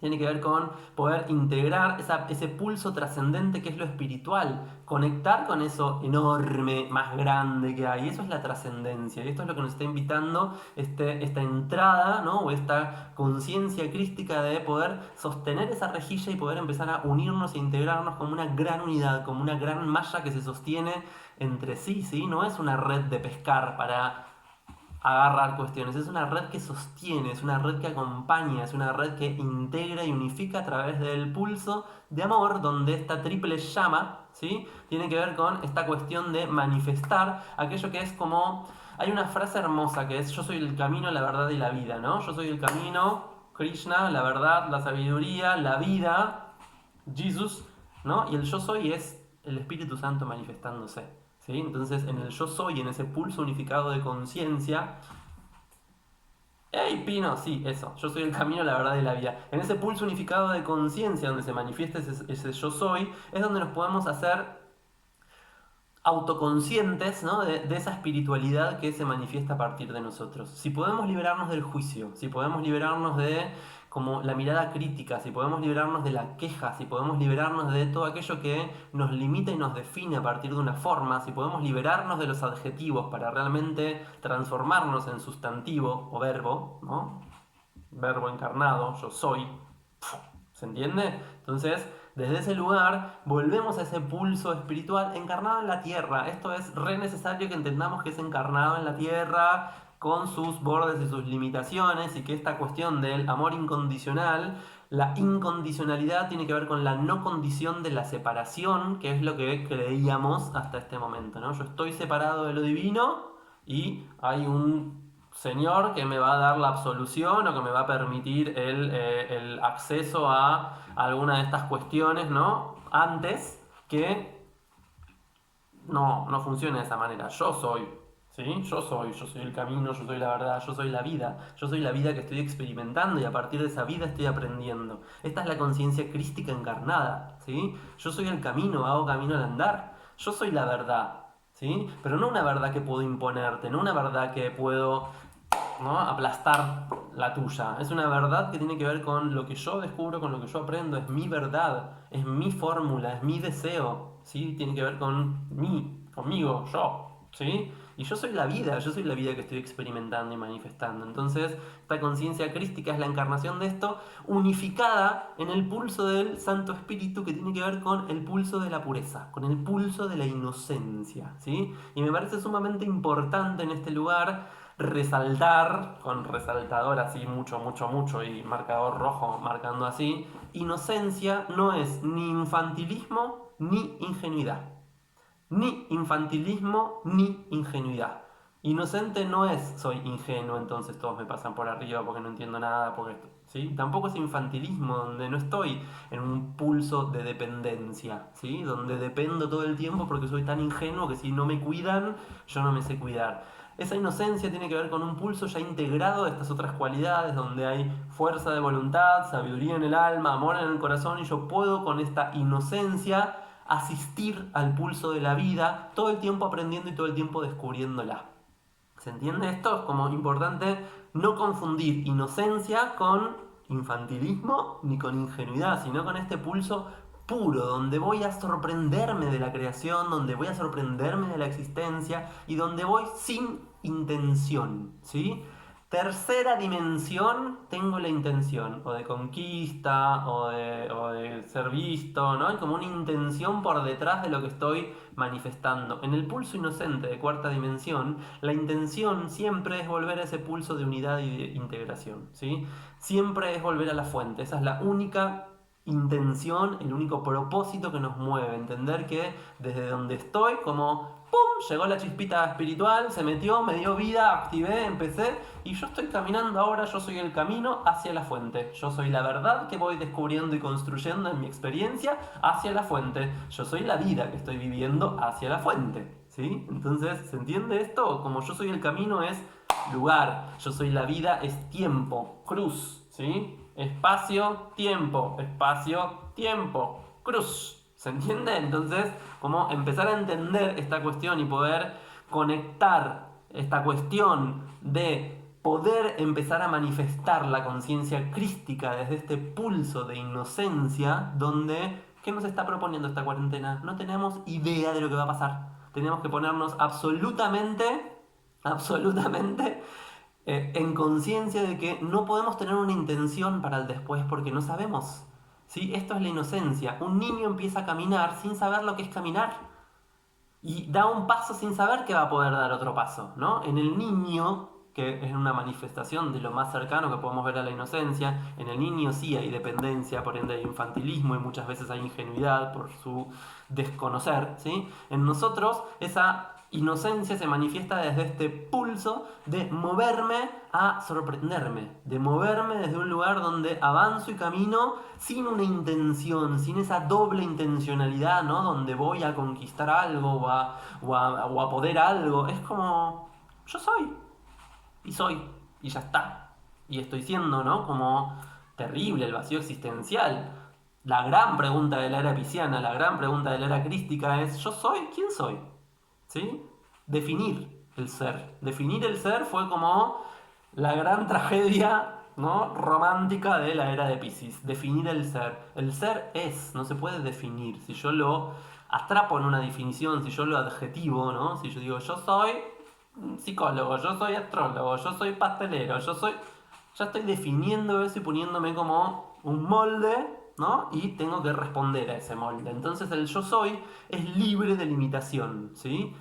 Tiene que ver con poder integrar ese pulso trascendente que es lo espiritual, conectar con eso enorme, más grande que hay. Eso es la trascendencia. Y esto es lo que nos está invitando esta entrada, ¿no? O esta conciencia crística de poder sostener esa rejilla y poder empezar a unirnos e integrarnos como una gran unidad, como una gran malla que se sostiene entre sí, ¿sí? No es una red de pescar para agarrar cuestiones, es una red que sostiene, es una red que acompaña, es una red que integra y unifica a través del pulso de amor, donde esta triple llama, ¿sí? Tiene que ver con esta cuestión de manifestar aquello que es como... Hay una frase hermosa que es: yo soy el camino, la verdad y la vida, ¿no? Yo soy el camino, Krishna, la verdad, la sabiduría, la vida, Jesus, ¿no? Y el yo soy es el Espíritu Santo manifestándose. ¿Sí? Entonces, en el yo soy, en ese pulso unificado de conciencia. ¡Ey, Pino! Sí, eso. Yo soy el camino, la verdad y la vida. En ese pulso unificado de conciencia, donde se manifiesta ese yo soy, es donde nos podemos hacer autoconscientes, ¿no? de esa espiritualidad que se manifiesta a partir de nosotros. Si podemos liberarnos del juicio, si podemos liberarnos de como la mirada crítica, si podemos liberarnos de la queja, si podemos liberarnos de todo aquello que nos limita y nos define a partir de una forma, si podemos liberarnos de los adjetivos para realmente transformarnos en sustantivo o verbo, ¿no? Verbo encarnado, yo soy, ¿se entiende? Entonces, desde ese lugar volvemos a ese pulso espiritual encarnado en la tierra. Esto es re necesario que entendamos que es encarnado en la tierra, con sus bordes y sus limitaciones, y que esta cuestión del amor incondicional, la incondicionalidad tiene que ver con la no condición de la separación, que es lo que creíamos hasta este momento, ¿no? Yo estoy separado de lo divino y hay un señor que me va a dar la absolución o que me va a permitir el acceso a alguna de estas cuestiones, ¿no? Antes que no funciona de esa manera. Yo soy, ¿sí? Yo soy el camino, yo soy la verdad, yo soy la vida. Yo soy la vida que estoy experimentando y a partir de esa vida estoy aprendiendo. Esta es la conciencia crística encarnada, ¿sí? Yo soy el camino, hago camino al andar. Yo soy la verdad, ¿sí? Pero no una verdad que puedo imponerte, no una verdad que puedo, ¿no?, aplastar la tuya. Es una verdad que tiene que ver con lo que yo descubro, con lo que yo aprendo. Es mi verdad, es mi fórmula, es mi deseo, ¿sí? Tiene que ver con mí, conmigo, yo, ¿sí? Y yo soy la vida que estoy experimentando y manifestando. Entonces, esta conciencia crística es la encarnación de esto, unificada en el pulso del Santo Espíritu, que tiene que ver con el pulso de la pureza, con el pulso de la inocencia, ¿sí? Y me parece sumamente importante en este lugar resaltar, con resaltador así mucho y marcador rojo marcando así, inocencia no es ni infantilismo ni ingenuidad. Ni infantilismo ni ingenuidad. Inocente no es soy ingenuo, entonces todos me pasan por arriba porque no entiendo nada, porque ¿sí? Tampoco es infantilismo, donde no estoy en un pulso de dependencia, ¿sí? Donde dependo todo el tiempo porque soy tan ingenuo que si no me cuidan, yo no me sé cuidar. Esa inocencia tiene que ver con un pulso ya integrado de estas otras cualidades, donde hay fuerza de voluntad, sabiduría en el alma, amor en el corazón, y yo puedo con esta inocencia asistir al pulso de la vida, todo el tiempo aprendiendo y todo el tiempo descubriéndola. ¿Se entiende esto? Es como importante no confundir inocencia con infantilismo ni con ingenuidad, sino con este pulso puro, donde voy a sorprenderme de la creación, donde voy a sorprenderme de la existencia y donde voy sin intención, ¿sí? Tercera dimensión, tengo la intención, o de conquista, o de ser visto, ¿no? Hay como una intención por detrás de lo que estoy manifestando. En el pulso inocente de cuarta dimensión, la intención siempre es volver a ese pulso de unidad y de integración, ¿sí? Siempre es volver a la fuente, esa es la única intención, el único propósito que nos mueve, entender que desde donde estoy, como ¡pum!, llegó la chispita espiritual, se metió, me dio vida, activé, empecé y yo estoy caminando ahora, yo soy el camino hacia la fuente, yo soy la verdad que voy descubriendo y construyendo en mi experiencia hacia la fuente, yo soy la vida que estoy viviendo hacia la fuente, ¿sí? Entonces, ¿se entiende esto? Como yo soy el camino es lugar, yo soy la vida es tiempo, cruz, ¿sí? Espacio, tiempo, cruz. ¿Se entiende? Entonces, como empezar a entender esta cuestión y poder conectar esta cuestión de poder empezar a manifestar la conciencia crística desde este pulso de inocencia donde, ¿qué nos está proponiendo esta cuarentena? No tenemos idea de lo que va a pasar. Tenemos que ponernos absolutamente en conciencia de que no podemos tener una intención para el después porque no sabemos. ¿Sí? Esto es la inocencia. Un niño empieza a caminar sin saber lo que es caminar. Y da un paso sin saber que va a poder dar otro paso, ¿no? En el niño, que es una manifestación de lo más cercano que podemos ver a la inocencia, en el niño sí hay dependencia, por ende hay infantilismo y muchas veces hay ingenuidad por su desconocer, ¿sí? En nosotros esa inocencia se manifiesta desde este pulso de moverme a sorprenderme, de moverme desde un lugar donde avanzo y camino sin una intención, sin esa doble intencionalidad, ¿no? Donde voy a conquistar algo o a poder algo. Es como, yo soy, y ya está. Y estoy siendo, ¿no? Como terrible el vacío existencial. La gran pregunta de la era pisciana, la gran pregunta de la era crística es, ¿yo soy? ¿Quién soy? ¿Sí? Definir el ser. Definir el ser fue como la gran tragedia, ¿no?, romántica de la era de Piscis. Definir el ser. El ser es, no se puede definir. Si yo lo atrapo en una definición, si yo lo adjetivo, ¿no? Si yo digo, yo soy psicólogo, yo soy astrólogo, yo soy pastelero, yo soy... Ya estoy definiendo eso y poniéndome como un molde, ¿no? Y tengo que responder a ese molde. Entonces el yo soy es libre de limitación, ¿sí?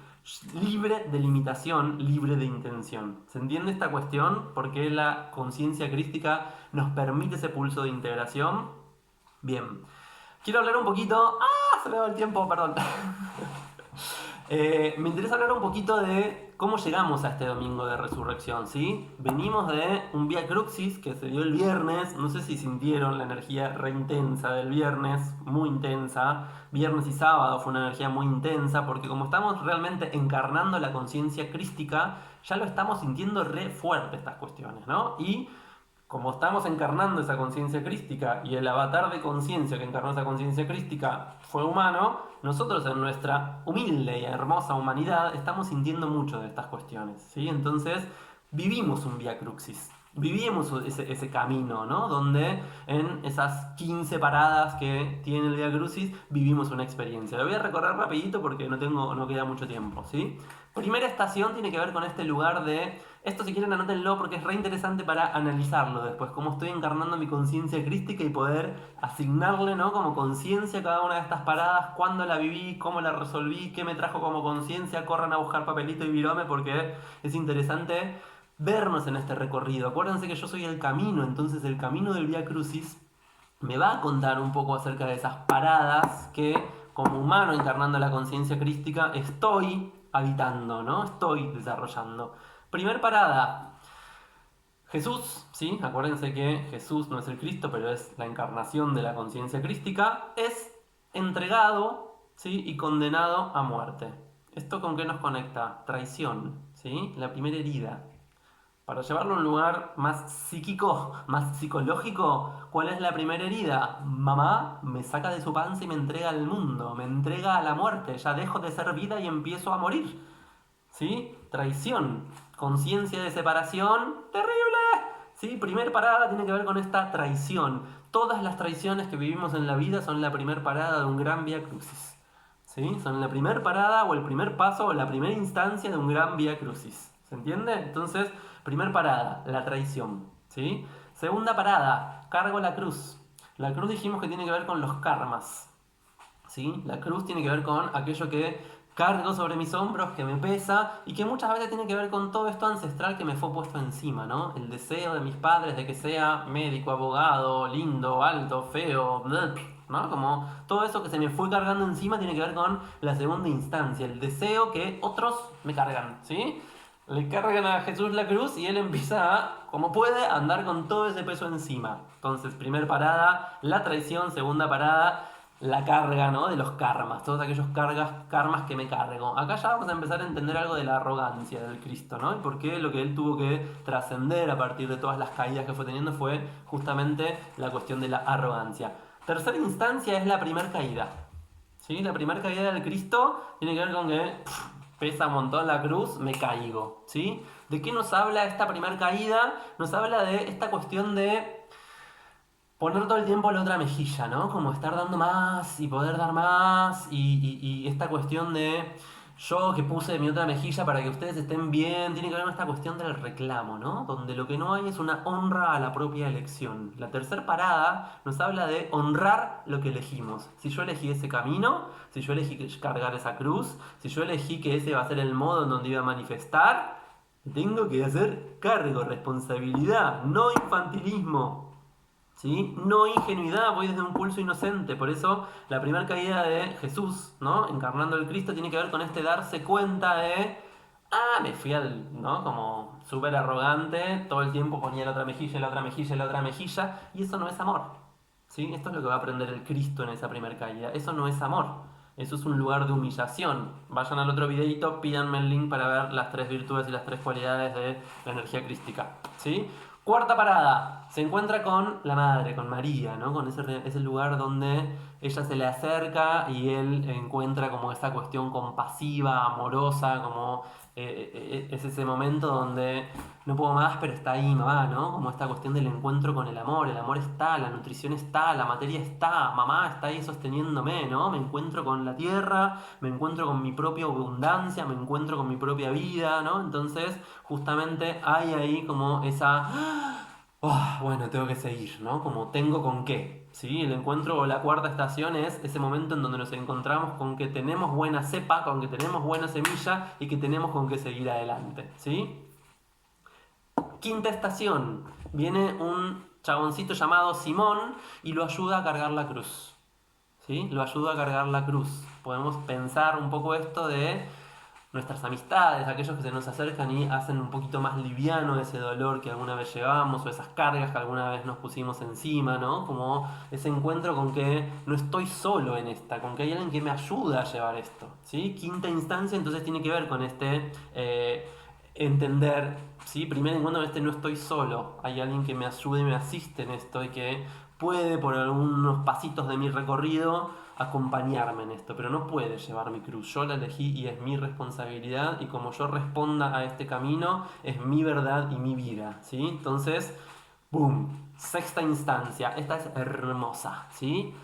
Libre de limitación, libre de intención. ¿Se entiende esta cuestión? Porque la conciencia crística nos permite ese pulso de integración. Bien. Quiero hablar un poquito... ¡Ah! Se me va el tiempo, perdón. Me interesa hablar un poquito de cómo llegamos a este domingo de resurrección, ¿sí? Venimos de un Vía Crucis que se dio el viernes, no sé si sintieron la energía re intensa del viernes, muy intensa. Viernes y sábado fue una energía muy intensa porque como estamos realmente encarnando la conciencia crística, ya lo estamos sintiendo re fuerte estas cuestiones, ¿no? Y como estamos encarnando esa conciencia crística y el avatar de conciencia que encarnó esa conciencia crística fue humano, nosotros en nuestra humilde y hermosa humanidad estamos sintiendo mucho de estas cuestiones, ¿sí? Entonces vivimos un Vía Crucis, vivimos ese camino, ¿no? Donde en esas 15 paradas que tiene el Vía Crucis vivimos una experiencia. Lo voy a recorrer rapidito porque no queda mucho tiempo, ¿sí? Primera estación tiene que ver con este lugar de... Esto si quieren anótenlo porque es re interesante para analizarlo después, cómo estoy encarnando mi conciencia crística y poder asignarle, ¿no? Como conciencia a cada una de estas paradas, cuándo la viví, cómo la resolví, qué me trajo como conciencia. Corran a buscar papelito y virome porque es interesante vernos en este recorrido. Acuérdense que yo soy el camino, entonces el camino del Vía Crucis me va a contar un poco acerca de esas paradas que como humano encarnando la conciencia crística estoy habitando, ¿no? Estoy desarrollando. Primer parada, Jesús, ¿sí? Acuérdense que Jesús no es el Cristo, pero es la encarnación de la conciencia crística, es entregado, ¿sí? Y condenado a muerte. ¿Esto con qué nos conecta? Traición, ¿sí? La primera herida. Para llevarlo a un lugar más psíquico, más psicológico, ¿cuál es la primera herida? Mamá me saca de su panza y me entrega al mundo, me entrega a la muerte, ya dejo de ser vida y empiezo a morir. ¿Sí? Traición, conciencia de separación, terrible. ¿Sí? Primer parada tiene que ver con esta traición. Todas las traiciones que vivimos en la vida son la primer parada de un gran Vía Crucis. ¿Sí? Son la primer parada o el primer paso o la primera instancia de un gran Vía Crucis. ¿Se entiende? Entonces, primer parada, la traición. ¿Sí? Segunda parada, cargo la cruz. La cruz dijimos que tiene que ver con los karmas. ¿Sí? La cruz tiene que ver con aquello que cargo sobre mis hombros, que me pesa y que muchas veces tiene que ver con todo esto ancestral que me fue puesto encima, ¿no? El deseo de mis padres de que sea médico, abogado, lindo, alto, feo, ¿no? Como todo eso que se me fue cargando encima tiene que ver con la segunda instancia, el deseo que otros me cargan, ¿sí? Le cargan a Jesús la cruz y él empieza a, como puede, andar con todo ese peso encima. Entonces, primer parada, la traición. Segunda parada, la carga, ¿no? De los karmas, todos aquellos karmas que me cargo. Acá ya vamos a empezar a entender algo de la arrogancia del Cristo, ¿no? Y por qué lo que él tuvo que trascender a partir de todas las caídas que fue teniendo fue justamente la cuestión de la arrogancia. Tercera instancia es la primera caída. ¿Sí? La primera caída del Cristo tiene que ver con que pesa un montón la cruz, me caigo. ¿Sí? ¿De qué nos habla esta primera caída? Nos habla de esta cuestión de poner todo el tiempo la otra mejilla, ¿no? Como estar dando más y poder dar más y esta cuestión de yo que puse mi otra mejilla para que ustedes estén bien, tiene que ver con esta cuestión del reclamo, ¿no? Donde lo que no hay es una honra a la propia elección. La tercera parada nos habla de honrar lo que elegimos. Si yo elegí ese camino, si yo elegí cargar esa cruz, si yo elegí que ese va a ser el modo en donde iba a manifestar, tengo que hacer cargo, responsabilidad, no infantilismo. ¿Sí? No ingenuidad, voy desde un pulso inocente. Por eso la primera caída de Jesús, ¿no? Encarnando el Cristo, tiene que ver con este darse cuenta de, me fui al, ¿no? Como súper arrogante, todo el tiempo ponía la otra mejilla, la otra mejilla, la otra mejilla, y eso no es amor. ¿Sí? Esto es lo que va a aprender el Cristo en esa primera caída. Eso no es amor. Eso es un lugar de humillación. Vayan al otro videito, pídanme el link para ver las 3 virtudes y las 3 cualidades de la energía crística. ¿Sí? Cuarta parada, se encuentra con la madre, con María, ¿no? Con ese lugar donde ella se le acerca y él encuentra como esa cuestión compasiva, amorosa, como es ese momento donde no puedo más, pero está ahí mamá, ¿no? Como esta cuestión del encuentro con el amor está, la nutrición está, la materia está, mamá está ahí sosteniéndome, ¿no? Me encuentro con la tierra, me encuentro con mi propia abundancia, me encuentro con mi propia vida, ¿no? Entonces, justamente hay ahí como esa... bueno, tengo que seguir, ¿no? Como tengo con qué, ¿sí? El encuentro o la cuarta estación es ese momento en donde nos encontramos con que tenemos buena cepa, con que tenemos buena semilla y que tenemos con qué seguir adelante, ¿sí? Quinta estación, viene un chaboncito llamado Simón y lo ayuda a cargar la cruz. ¿sí? Lo ayudo a cargar la cruz. Podemos pensar un poco esto de nuestras amistades, aquellos que se nos acercan y hacen un poquito más liviano ese dolor que alguna vez llevamos o esas cargas que alguna vez nos pusimos encima, ¿no? Como ese encuentro con que no estoy solo en esta, con que hay alguien que me ayuda a llevar esto, ¿sí? Quinta instancia entonces tiene que ver con este entender, ¿sí? Primero encuentro con este no estoy solo, hay alguien que me ayude y me asiste en esto y que puede por algunos pasitos de mi recorrido acompañarme en esto, pero no puede llevar mi cruz. Yo la elegí y es mi responsabilidad y como yo responda a este camino es mi verdad y mi vida, ¿sí? Entonces, ¡boom! Sexta instancia, esta es hermosa, ¿sí?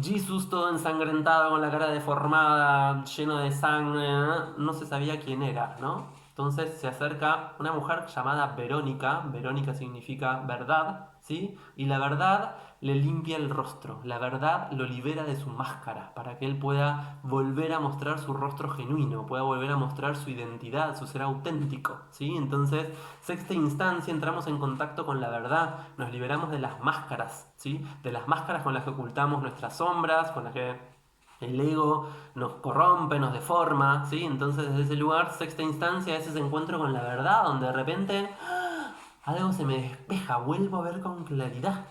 Jesús todo ensangrentado, con la cara deformada, lleno de sangre, no se sabía quién era, ¿no? Entonces se acerca una mujer llamada Verónica, Verónica significa verdad, ¿sí? Y la verdad le limpia el rostro, la verdad lo libera de su máscara, para que él pueda volver a mostrar su rostro genuino, pueda volver a mostrar su identidad, su ser auténtico, ¿sí? Entonces, sexta instancia, entramos en contacto con la verdad, nos liberamos de las máscaras, ¿sí? De las máscaras con las que ocultamos nuestras sombras, con las que el ego nos corrompe, nos deforma, ¿sí? Entonces, desde ese lugar, sexta instancia es ese encuentro con la verdad, donde de repente algo se me despeja, vuelvo a ver con claridad,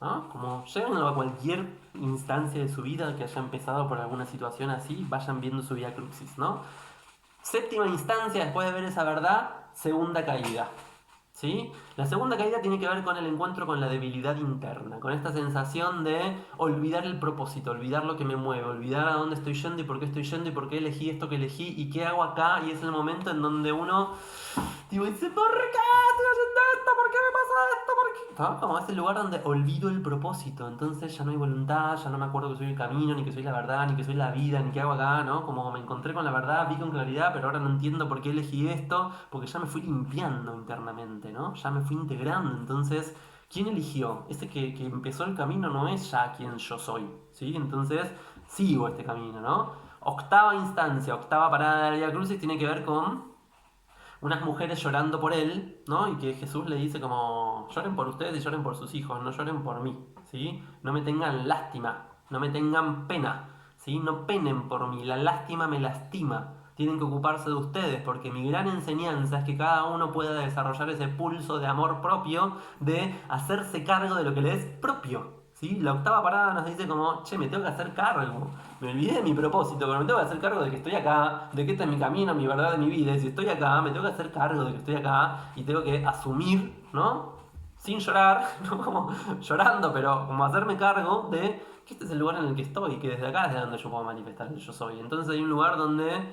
¿no? Como llegan a cualquier instancia de su vida que haya empezado por alguna situación así, vayan viendo su vía crucis, ¿no? Séptima instancia, después de ver esa verdad, segunda caída. ¿Sí? La segunda caída tiene que ver con el encuentro con la debilidad interna, con esta sensación de olvidar el propósito, olvidar lo que me mueve, olvidar a dónde estoy yendo y por qué estoy yendo y por qué elegí esto que elegí y qué hago acá. Y es el momento en donde uno dice, ¿por qué estoy haciendo esto? ¿Por qué me pasa esto? ¿Por qué? ¿No? Como es el lugar donde olvido el propósito, entonces ya no hay voluntad, ya no me acuerdo que soy el camino, ni que soy la verdad, ni que soy la vida, ni qué hago acá, ¿no? Como me encontré con la verdad, vi con claridad, pero ahora no entiendo por qué elegí esto, porque ya me fui limpiando internamente, ¿no? Ya me fui integrando, entonces, ¿quién eligió? Ese que empezó el camino no es ya quien yo soy, ¿sí? Entonces, sigo este camino, ¿no? Octava instancia, octava parada de la Vía Crucis tiene que ver con unas mujeres llorando por él, ¿no? Y que Jesús le dice como, lloren por ustedes y lloren por sus hijos, no lloren por mí, ¿sí? No me tengan lástima, no me tengan pena, ¿sí? No penen por mí, la lástima me lastima. Tienen que ocuparse de ustedes, porque mi gran enseñanza es que cada uno pueda desarrollar ese pulso de amor propio, de hacerse cargo de lo que le es propio, ¿sí? La octava parada nos dice como, che, me tengo que hacer cargo. Me olvidé de mi propósito, pero me tengo que hacer cargo de que estoy acá, de que este es mi camino, mi verdad de mi vida. Y si estoy acá, me tengo que hacer cargo de que estoy acá y tengo que asumir, ¿no? Sin llorar, no como llorando, pero como hacerme cargo de que este es el lugar en el que estoy, que desde acá es de donde yo puedo manifestar el yo soy. Entonces hay un lugar donde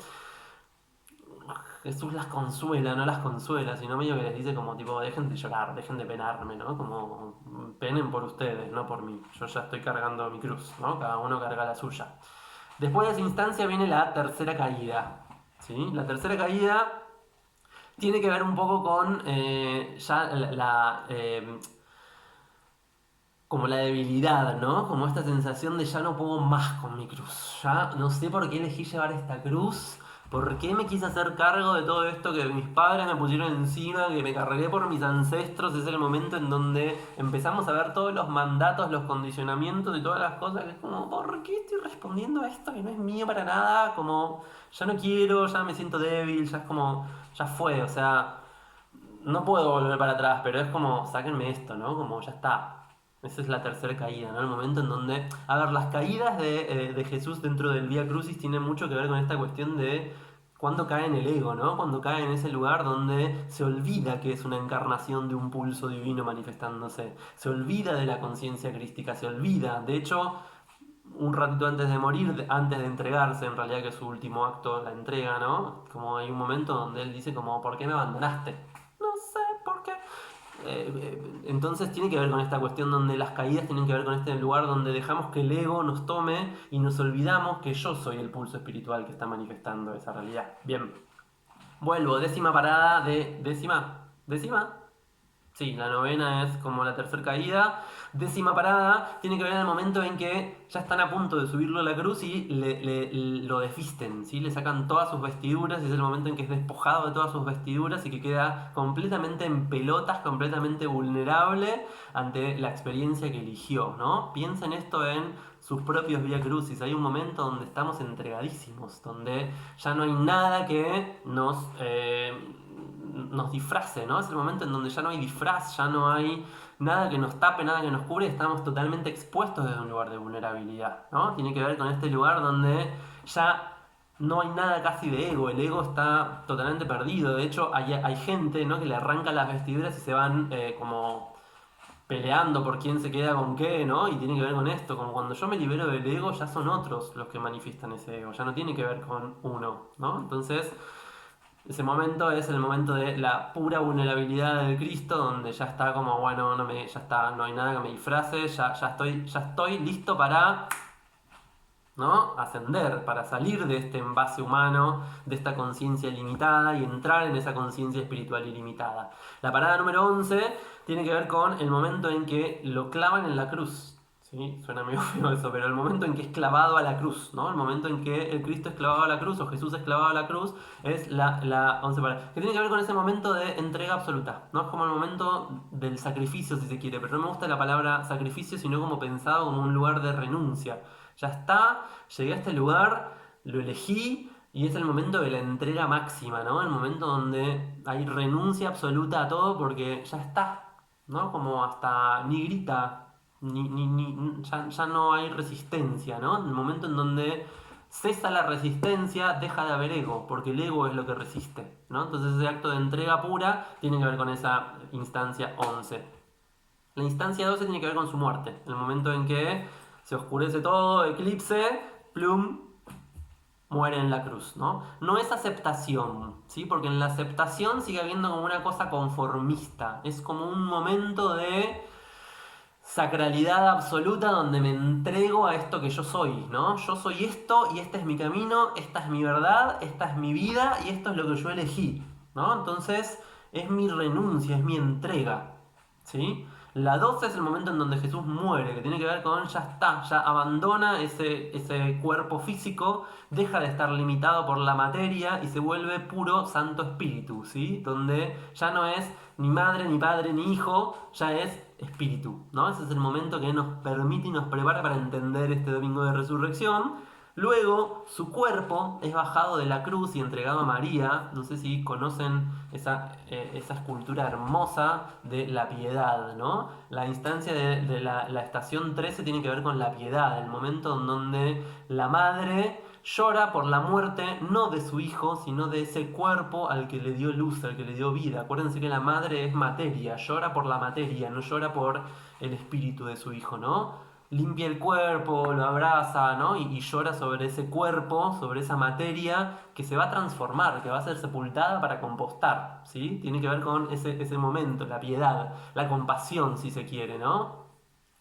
Jesús las consuela, no las consuela, sino medio que les dice como tipo, dejen de llorar, dejen de penarme, ¿no? Como penen por ustedes, no por mí. Yo ya estoy cargando mi cruz, ¿no? Cada uno carga la suya. Después de esa instancia viene la tercera caída, ¿sí? La tercera caída tiene que ver un poco con ya como la debilidad, ¿no? Como esta sensación de ya no puedo más con mi cruz. Ya no sé por qué elegí llevar esta cruz. ¿Por qué me quise hacer cargo de todo esto que mis padres me pusieron encima, que me cargué por mis ancestros? Es el momento en donde empezamos a ver todos los mandatos, los condicionamientos y todas las cosas que es como, ¿por qué estoy respondiendo a esto que no es mío para nada? Como, ya no quiero, ya me siento débil, ya es como, ya fue, o sea, no puedo volver para atrás, pero es como, sáquenme esto, ¿no? Como, ya está. Esa es la tercera caída, ¿no? El momento en donde... A ver, las caídas de Jesús dentro del Vía Crucis tienen mucho que ver con esta cuestión de cuando cae en el ego, ¿no? Cuando cae en ese lugar donde se olvida que es una encarnación de un pulso divino manifestándose. Se olvida de la conciencia crística, se olvida. De hecho, un ratito antes de morir, antes de entregarse, en realidad que es su último acto, la entrega, ¿no? Como hay un momento donde él dice como, ¿por qué me abandonaste? No sé por qué. Entonces tiene que ver con esta cuestión donde las caídas tienen que ver con este lugar donde dejamos que el ego nos tome y nos olvidamos que yo soy el pulso espiritual que está manifestando esa realidad. Bien, vuelvo, décima parada de... ¿Décima? ¿Décima? Sí, la novena es como la tercera caída. Décima parada tiene que ver en el momento en que ya están a punto de subirlo a la cruz y lo desvisten, ¿sí? Le sacan todas sus vestiduras y es el momento en que es despojado de todas sus vestiduras y que queda completamente en pelotas, completamente vulnerable ante la experiencia que eligió, ¿no? Piensen esto en sus propios Vía Crucis. Hay un momento donde estamos entregadísimos, donde ya no hay nada que nos disfrace, ¿no? Es el momento en donde ya no hay disfraz, ya no hay nada que nos tape, nada que nos cubre, estamos totalmente expuestos desde un lugar de vulnerabilidad, ¿no? Tiene que ver con este lugar donde ya no hay nada casi de ego, el ego está totalmente perdido. De hecho, hay gente, ¿no?, que le arranca las vestiduras y se van como peleando por quién se queda con qué, ¿no? Y tiene que ver con esto, como cuando yo me libero del ego, ya son otros los que manifiestan ese ego, ya no tiene que ver con uno, ¿no? Entonces, ese momento es el momento de la pura vulnerabilidad del Cristo, donde ya está como, bueno, ya está, no hay nada que me disfrace, ya estoy listo para, ¿no?, ascender, para salir de este envase humano, de esta conciencia limitada y entrar en esa conciencia espiritual ilimitada. La parada número 11 tiene que ver con el momento en que lo clavan en la cruz. ¿Sí? Suena medio feo eso, pero el momento en que es clavado a la cruz, ¿no? El momento en que el Cristo es clavado a la cruz o Jesús es clavado a la cruz es la 11 parada. Que tiene que ver con ese momento de entrega absoluta, ¿no? Es como el momento del sacrificio, si se quiere, pero no me gusta la palabra sacrificio, sino como pensado como un lugar de renuncia. Ya está, llegué a este lugar, lo elegí y es el momento de la entrega máxima, ¿no? El momento donde hay renuncia absoluta a todo porque ya está, ¿no? Como hasta ni grita, ya no hay resistencia, ¿no? El momento en donde cesa la resistencia, deja de haber ego, porque el ego es lo que resiste, ¿no? Entonces ese acto de entrega pura tiene que ver con esa instancia 11. La instancia 12 tiene que ver con su muerte, el momento en que se oscurece todo, eclipse, plum, muere en la cruz, ¿no? No es aceptación, ¿sí? Porque en la aceptación sigue habiendo como una cosa conformista, es como un momento de sacralidad absoluta donde me entrego a esto que yo soy, ¿no? Yo soy esto y este es mi camino, esta es mi verdad, esta es mi vida y esto es lo que yo elegí, ¿no? Entonces es mi renuncia, es mi entrega, ¿sí? La 12 es el momento en donde Jesús muere, que tiene que ver con ya está, ya abandona ese cuerpo físico, deja de estar limitado por la materia y se vuelve puro Santo Espíritu, ¿sí? Donde ya no es ni madre, ni padre, ni hijo, ya es espíritu, ¿no? Ese es el momento que nos permite y nos prepara para entender este domingo de resurrección. Luego, su cuerpo es bajado de la cruz y entregado a María. No sé si conocen esa escultura hermosa de la piedad, ¿no? La instancia de la estación 13 tiene que ver con la piedad, el momento en donde la madre llora por la muerte no de su hijo, sino de ese cuerpo al que le dio luz, al que le dio vida. Acuérdense que la madre es materia, llora por la materia, no llora por el espíritu de su hijo, ¿no? Limpia el cuerpo, lo abraza, ¿no? Y llora sobre ese cuerpo, sobre esa materia que se va a transformar, que va a ser sepultada para compostar, ¿sí? Tiene que ver con ese momento, la piedad, la compasión, si se quiere, ¿no?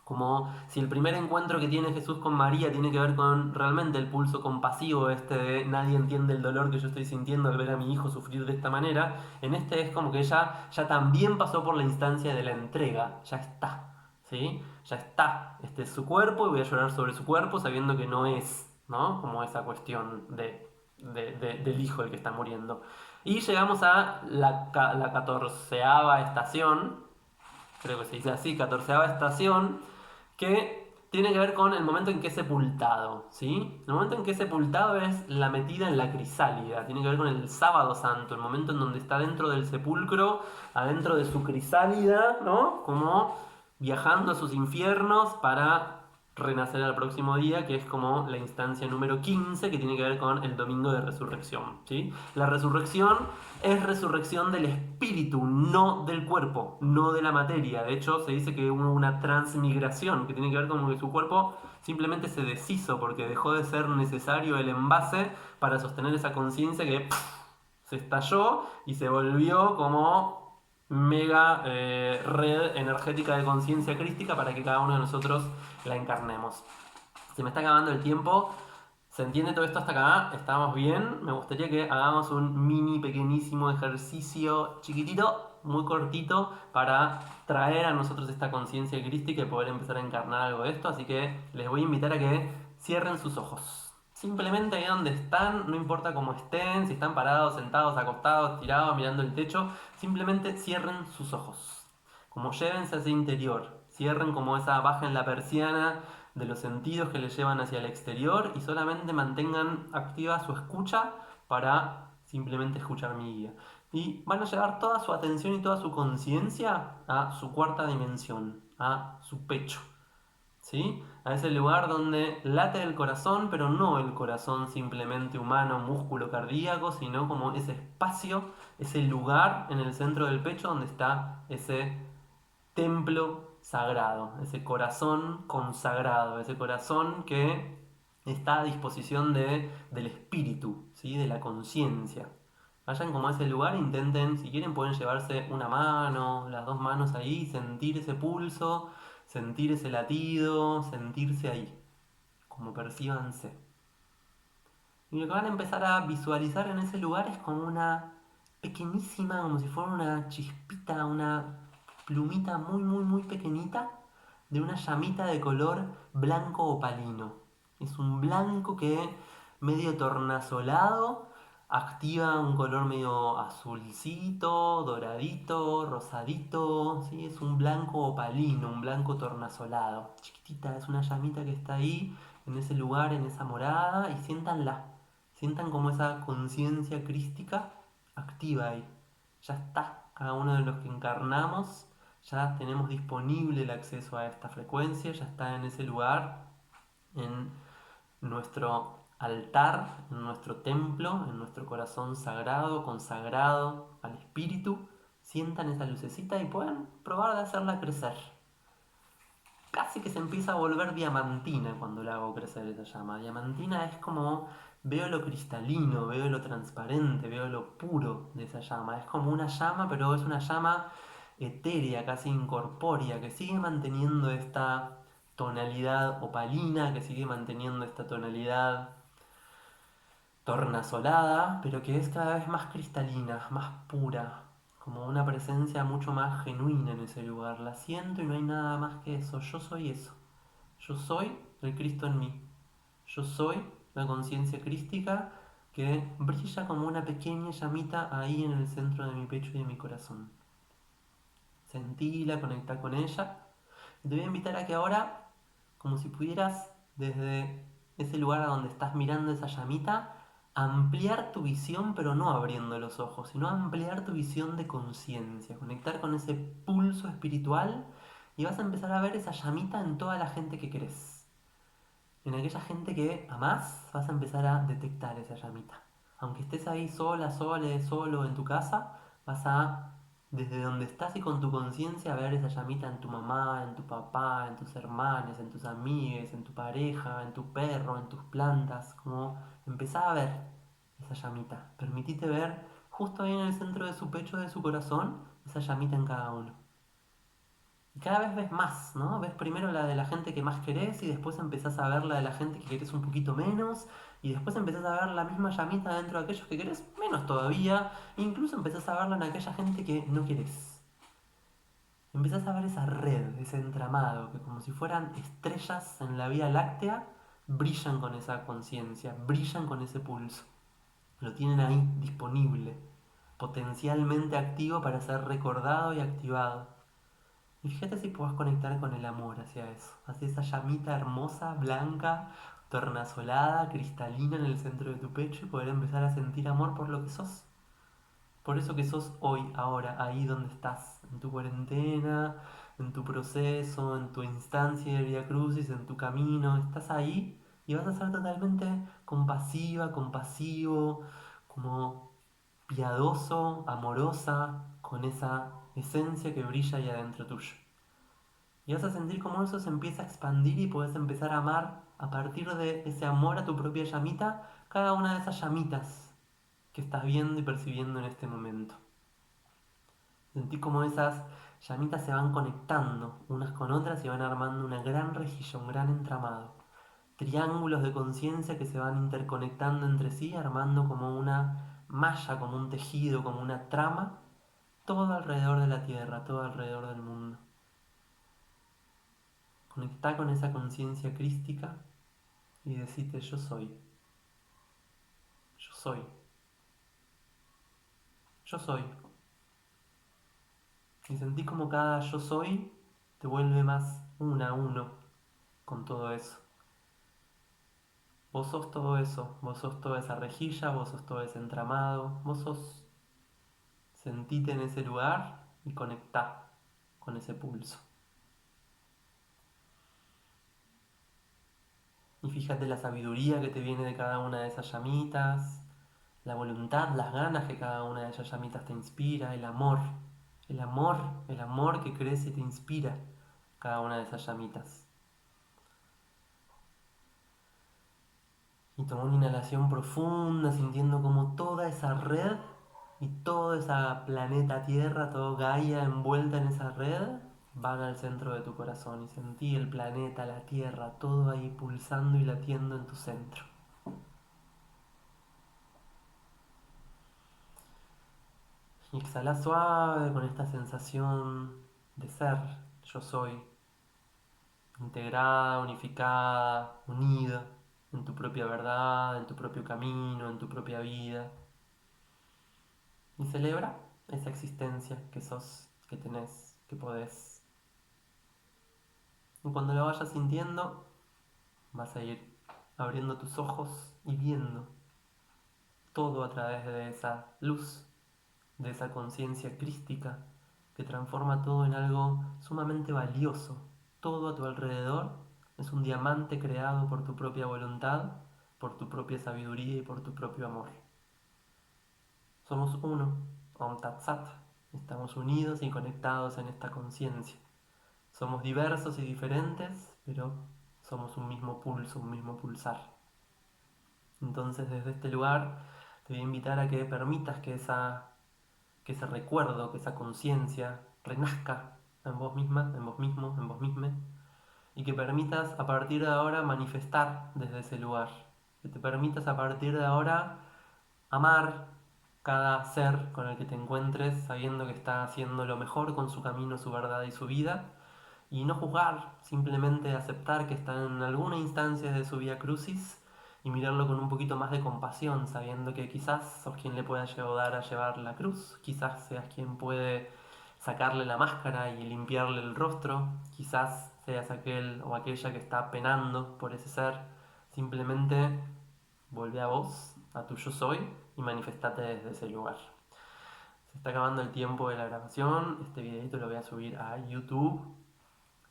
Como si el primer encuentro que tiene Jesús con María tiene que ver con realmente el pulso compasivo este de nadie entiende el dolor que yo estoy sintiendo al ver a mi hijo sufrir de esta manera, en este es como que ella ya también pasó por la instancia de la entrega, ya está, ¿sí? Ya está, este es su cuerpo y voy a llorar sobre su cuerpo sabiendo que no es, ¿no? Como esa cuestión del hijo el que está muriendo. Y llegamos a la 14ª estación, creo que se dice así, 14ª estación, que tiene que ver con el momento en que es sepultado, ¿sí? El momento en que es sepultado es la metida en la crisálida, tiene que ver con el sábado santo, el momento en donde está dentro del sepulcro, adentro de su crisálida, ¿no? Como viajando a sus infiernos para renacer al próximo día, que es como la instancia número 15, que tiene que ver con el domingo de resurrección, ¿sí? La resurrección es resurrección del espíritu, no del cuerpo, no de la materia. De hecho, se dice que hubo una transmigración, que tiene que ver con que su cuerpo simplemente se deshizo porque dejó de ser necesario el envase para sostener esa conciencia que se estalló y se volvió como mega red energética de conciencia crística para que cada uno de nosotros la encarnemos. Se me está acabando el tiempo. ¿Se entiende todo esto hasta acá? ¿Estamos bien? Me gustaría que hagamos un mini pequeñísimo ejercicio chiquitito, muy cortito, para traer a nosotros esta conciencia crística y poder empezar a encarnar algo de esto. Así que les voy a invitar a que cierren sus ojos. Simplemente ahí donde están, no importa cómo estén, si están parados, sentados, acostados, tirados, mirando el techo, simplemente cierren sus ojos. Como llévense hacia el interior, cierren como esa, bajen la persiana de los sentidos que les llevan hacia el exterior y solamente mantengan activa su escucha para simplemente escuchar mi guía. Y van a llevar toda su atención y toda su conciencia a su cuarta dimensión, a su pecho. ¿Sí? A ese lugar donde late el corazón, pero no el corazón simplemente humano, músculo cardíaco, sino como ese espacio, ese lugar en el centro del pecho donde está ese templo sagrado, ese corazón consagrado, ese corazón que está a disposición del espíritu, ¿sí? De la conciencia. Vayan como a ese lugar, intenten, si quieren pueden llevarse una mano, las dos manos ahí, sentir ese pulso, sentir ese latido, sentirse ahí, como percíbanse. Y lo que van a empezar a visualizar en ese lugar es como una pequeñísima, como si fuera una chispita, una plumita muy, muy, muy pequeñita de una llamita de color blanco opalino. Es un blanco que medio tornasolado activa un color medio azulcito, doradito, rosadito. ¿Sí? Es un blanco opalino, un blanco tornasolado. Chiquitita, es una llamita que está ahí en ese lugar, en esa morada, y siéntanla. Sientan como esa conciencia crística activa ahí. Ya está, cada uno de los que encarnamos, ya tenemos disponible el acceso a esta frecuencia, ya está en ese lugar, en nuestro altar, en nuestro templo, en nuestro corazón sagrado, consagrado al espíritu. Sientan esa lucecita y pueden probar de hacerla crecer. Casi que se empieza a volver diamantina cuando la hago crecer esa llama. Diamantina es como veo lo cristalino, veo lo transparente, veo lo puro de esa llama. Es como una llama, pero es una llama etérea, casi incorpórea, que sigue manteniendo esta tonalidad opalina, que sigue manteniendo esta tonalidad tornasolada, pero que es cada vez más cristalina, más pura, como una presencia mucho más genuina en ese lugar. La siento y no hay nada más que eso. Yo soy eso. Yo soy el Cristo en mí. Yo soy la conciencia crística que brilla como una pequeña llamita ahí en el centro de mi pecho y de mi corazón. Sentila, conecta con ella. Y te voy a invitar a que ahora, como si pudieras desde ese lugar a donde estás mirando esa llamita, ampliar tu visión, pero no abriendo los ojos, sino ampliar tu visión de conciencia, conectar con ese pulso espiritual y vas a empezar a ver esa llamita en toda la gente que querés. En aquella gente que amás, vas a empezar a detectar esa llamita. Aunque estés ahí sola, solo en tu casa, vas a, desde donde estás y con tu conciencia, ver esa llamita en tu mamá, en tu papá, en tus hermanos, en tus amigues, en tu pareja, en tu perro, en tus plantas. Como empezá a ver esa llamita. Permitite ver justo ahí en el centro de su pecho, de su corazón, esa llamita en cada uno. Y cada vez ves más, ¿no? Ves primero la de la gente que más querés y después empezás a ver la de la gente que querés un poquito menos y después empezás a ver la misma llamita dentro de aquellos que querés menos todavía e incluso empezás a verla en aquella gente que no querés. Empezás a ver esa red, ese entramado que como si fueran estrellas en la Vía Láctea brillan con esa conciencia, brillan con ese pulso. Lo tienen ahí disponible, potencialmente activo para ser recordado y activado. Y fíjate si puedes conectar con el amor hacia eso, hacia esa llamita hermosa, blanca, tornasolada, cristalina en el centro de tu pecho y poder empezar a sentir amor por lo que sos. Por eso que sos hoy, ahora, ahí donde estás, en tu cuarentena, en tu proceso, en tu instancia de Vía Crucis, en tu camino, estás ahí y vas a ser totalmente compasiva, compasivo, como piadoso, amorosa, con esa esencia que brilla ahí adentro tuyo. Y vas a sentir cómo eso se empieza a expandir y puedes empezar a amar a partir de ese amor a tu propia llamita, cada una de esas llamitas que estás viendo y percibiendo en este momento. Sentí cómo esas llamitas se van conectando unas con otras y van armando una gran rejilla, un gran entramado. triángulos de conciencia que se van interconectando entre sí, armando como una malla, como un tejido, como una trama, todo alrededor de la Tierra, todo alrededor del mundo. Conectá con esa conciencia crística y decite yo soy, yo soy, yo soy. Y sentí como cada yo soy te vuelve más a uno con todo eso. Vos sos todo eso, vos sos toda esa rejilla, vos sos todo ese entramado, vos sos, sentite en ese lugar y conectá con ese pulso. Y fíjate la sabiduría que te viene de cada una de esas llamitas, la voluntad, las ganas que cada una de esas llamitas te inspira, el amor, el amor, el amor que crece y te inspira cada una de esas llamitas. Y toma una inhalación profunda, sintiendo como toda esa red y todo esa planeta Tierra, todo Gaia envuelta en esa red, van al centro de tu corazón y sentí el planeta, la Tierra, todo ahí pulsando y latiendo en tu centro. Y exhala suave con esta sensación de ser, yo soy, integrada, unificada, unida en tu propia verdad, en tu propio camino, en tu propia vida. Y celebra esa existencia que sos, que tenés, que podés. Y cuando lo vayas sintiendo, vas a ir abriendo tus ojos y viendo todo a través de esa luz, de esa conciencia crística que transforma todo en algo sumamente valioso. Todo a tu alrededor es un diamante creado por tu propia voluntad, por tu propia sabiduría y por tu propio amor. Somos uno, Om Tat Sat. Estamos unidos y conectados en esta conciencia. Somos diversos y diferentes, pero somos un mismo pulso, un mismo pulsar. Entonces, desde este lugar, te voy a invitar a que permitas que ese recuerdo, que esa conciencia renazca en vos misma, en vos mismo, en vos misma, y que permitas a partir de ahora manifestar desde ese lugar. Que te permitas a partir de ahora amar cada ser con el que te encuentres, sabiendo que está haciendo lo mejor con su camino, su verdad y su vida, y no juzgar, simplemente aceptar que está en alguna instancia de su vía crucis y mirarlo con un poquito más de compasión, sabiendo que quizás sos quien le pueda ayudar a llevar la cruz, quizás seas quien puede sacarle la máscara y limpiarle el rostro, quizás seas aquel o aquella que está penando por ese ser, simplemente volvé a vos, a tu yo soy, y manifestate desde ese lugar. Se está acabando el tiempo de la grabación, este videito lo voy a subir a YouTube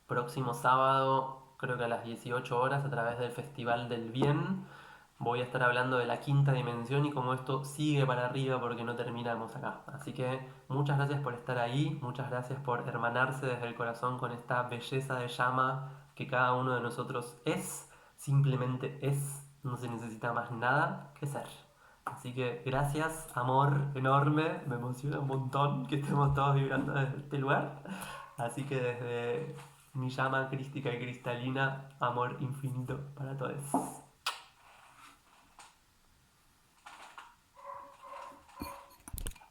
próximo sábado, creo que a las 18 horas, a través del Festival del Bien. Voy a estar hablando de la quinta dimensión y cómo esto sigue para arriba porque no terminamos acá. Así que muchas gracias por estar ahí, muchas gracias por hermanarse desde el corazón con esta belleza de llama que cada uno de nosotros es, simplemente es, no se necesita más nada que ser. Así que gracias, amor enorme, me emociona un montón que estemos todos vibrando desde este lugar. Así que desde mi llama crística y cristalina, amor infinito para todos.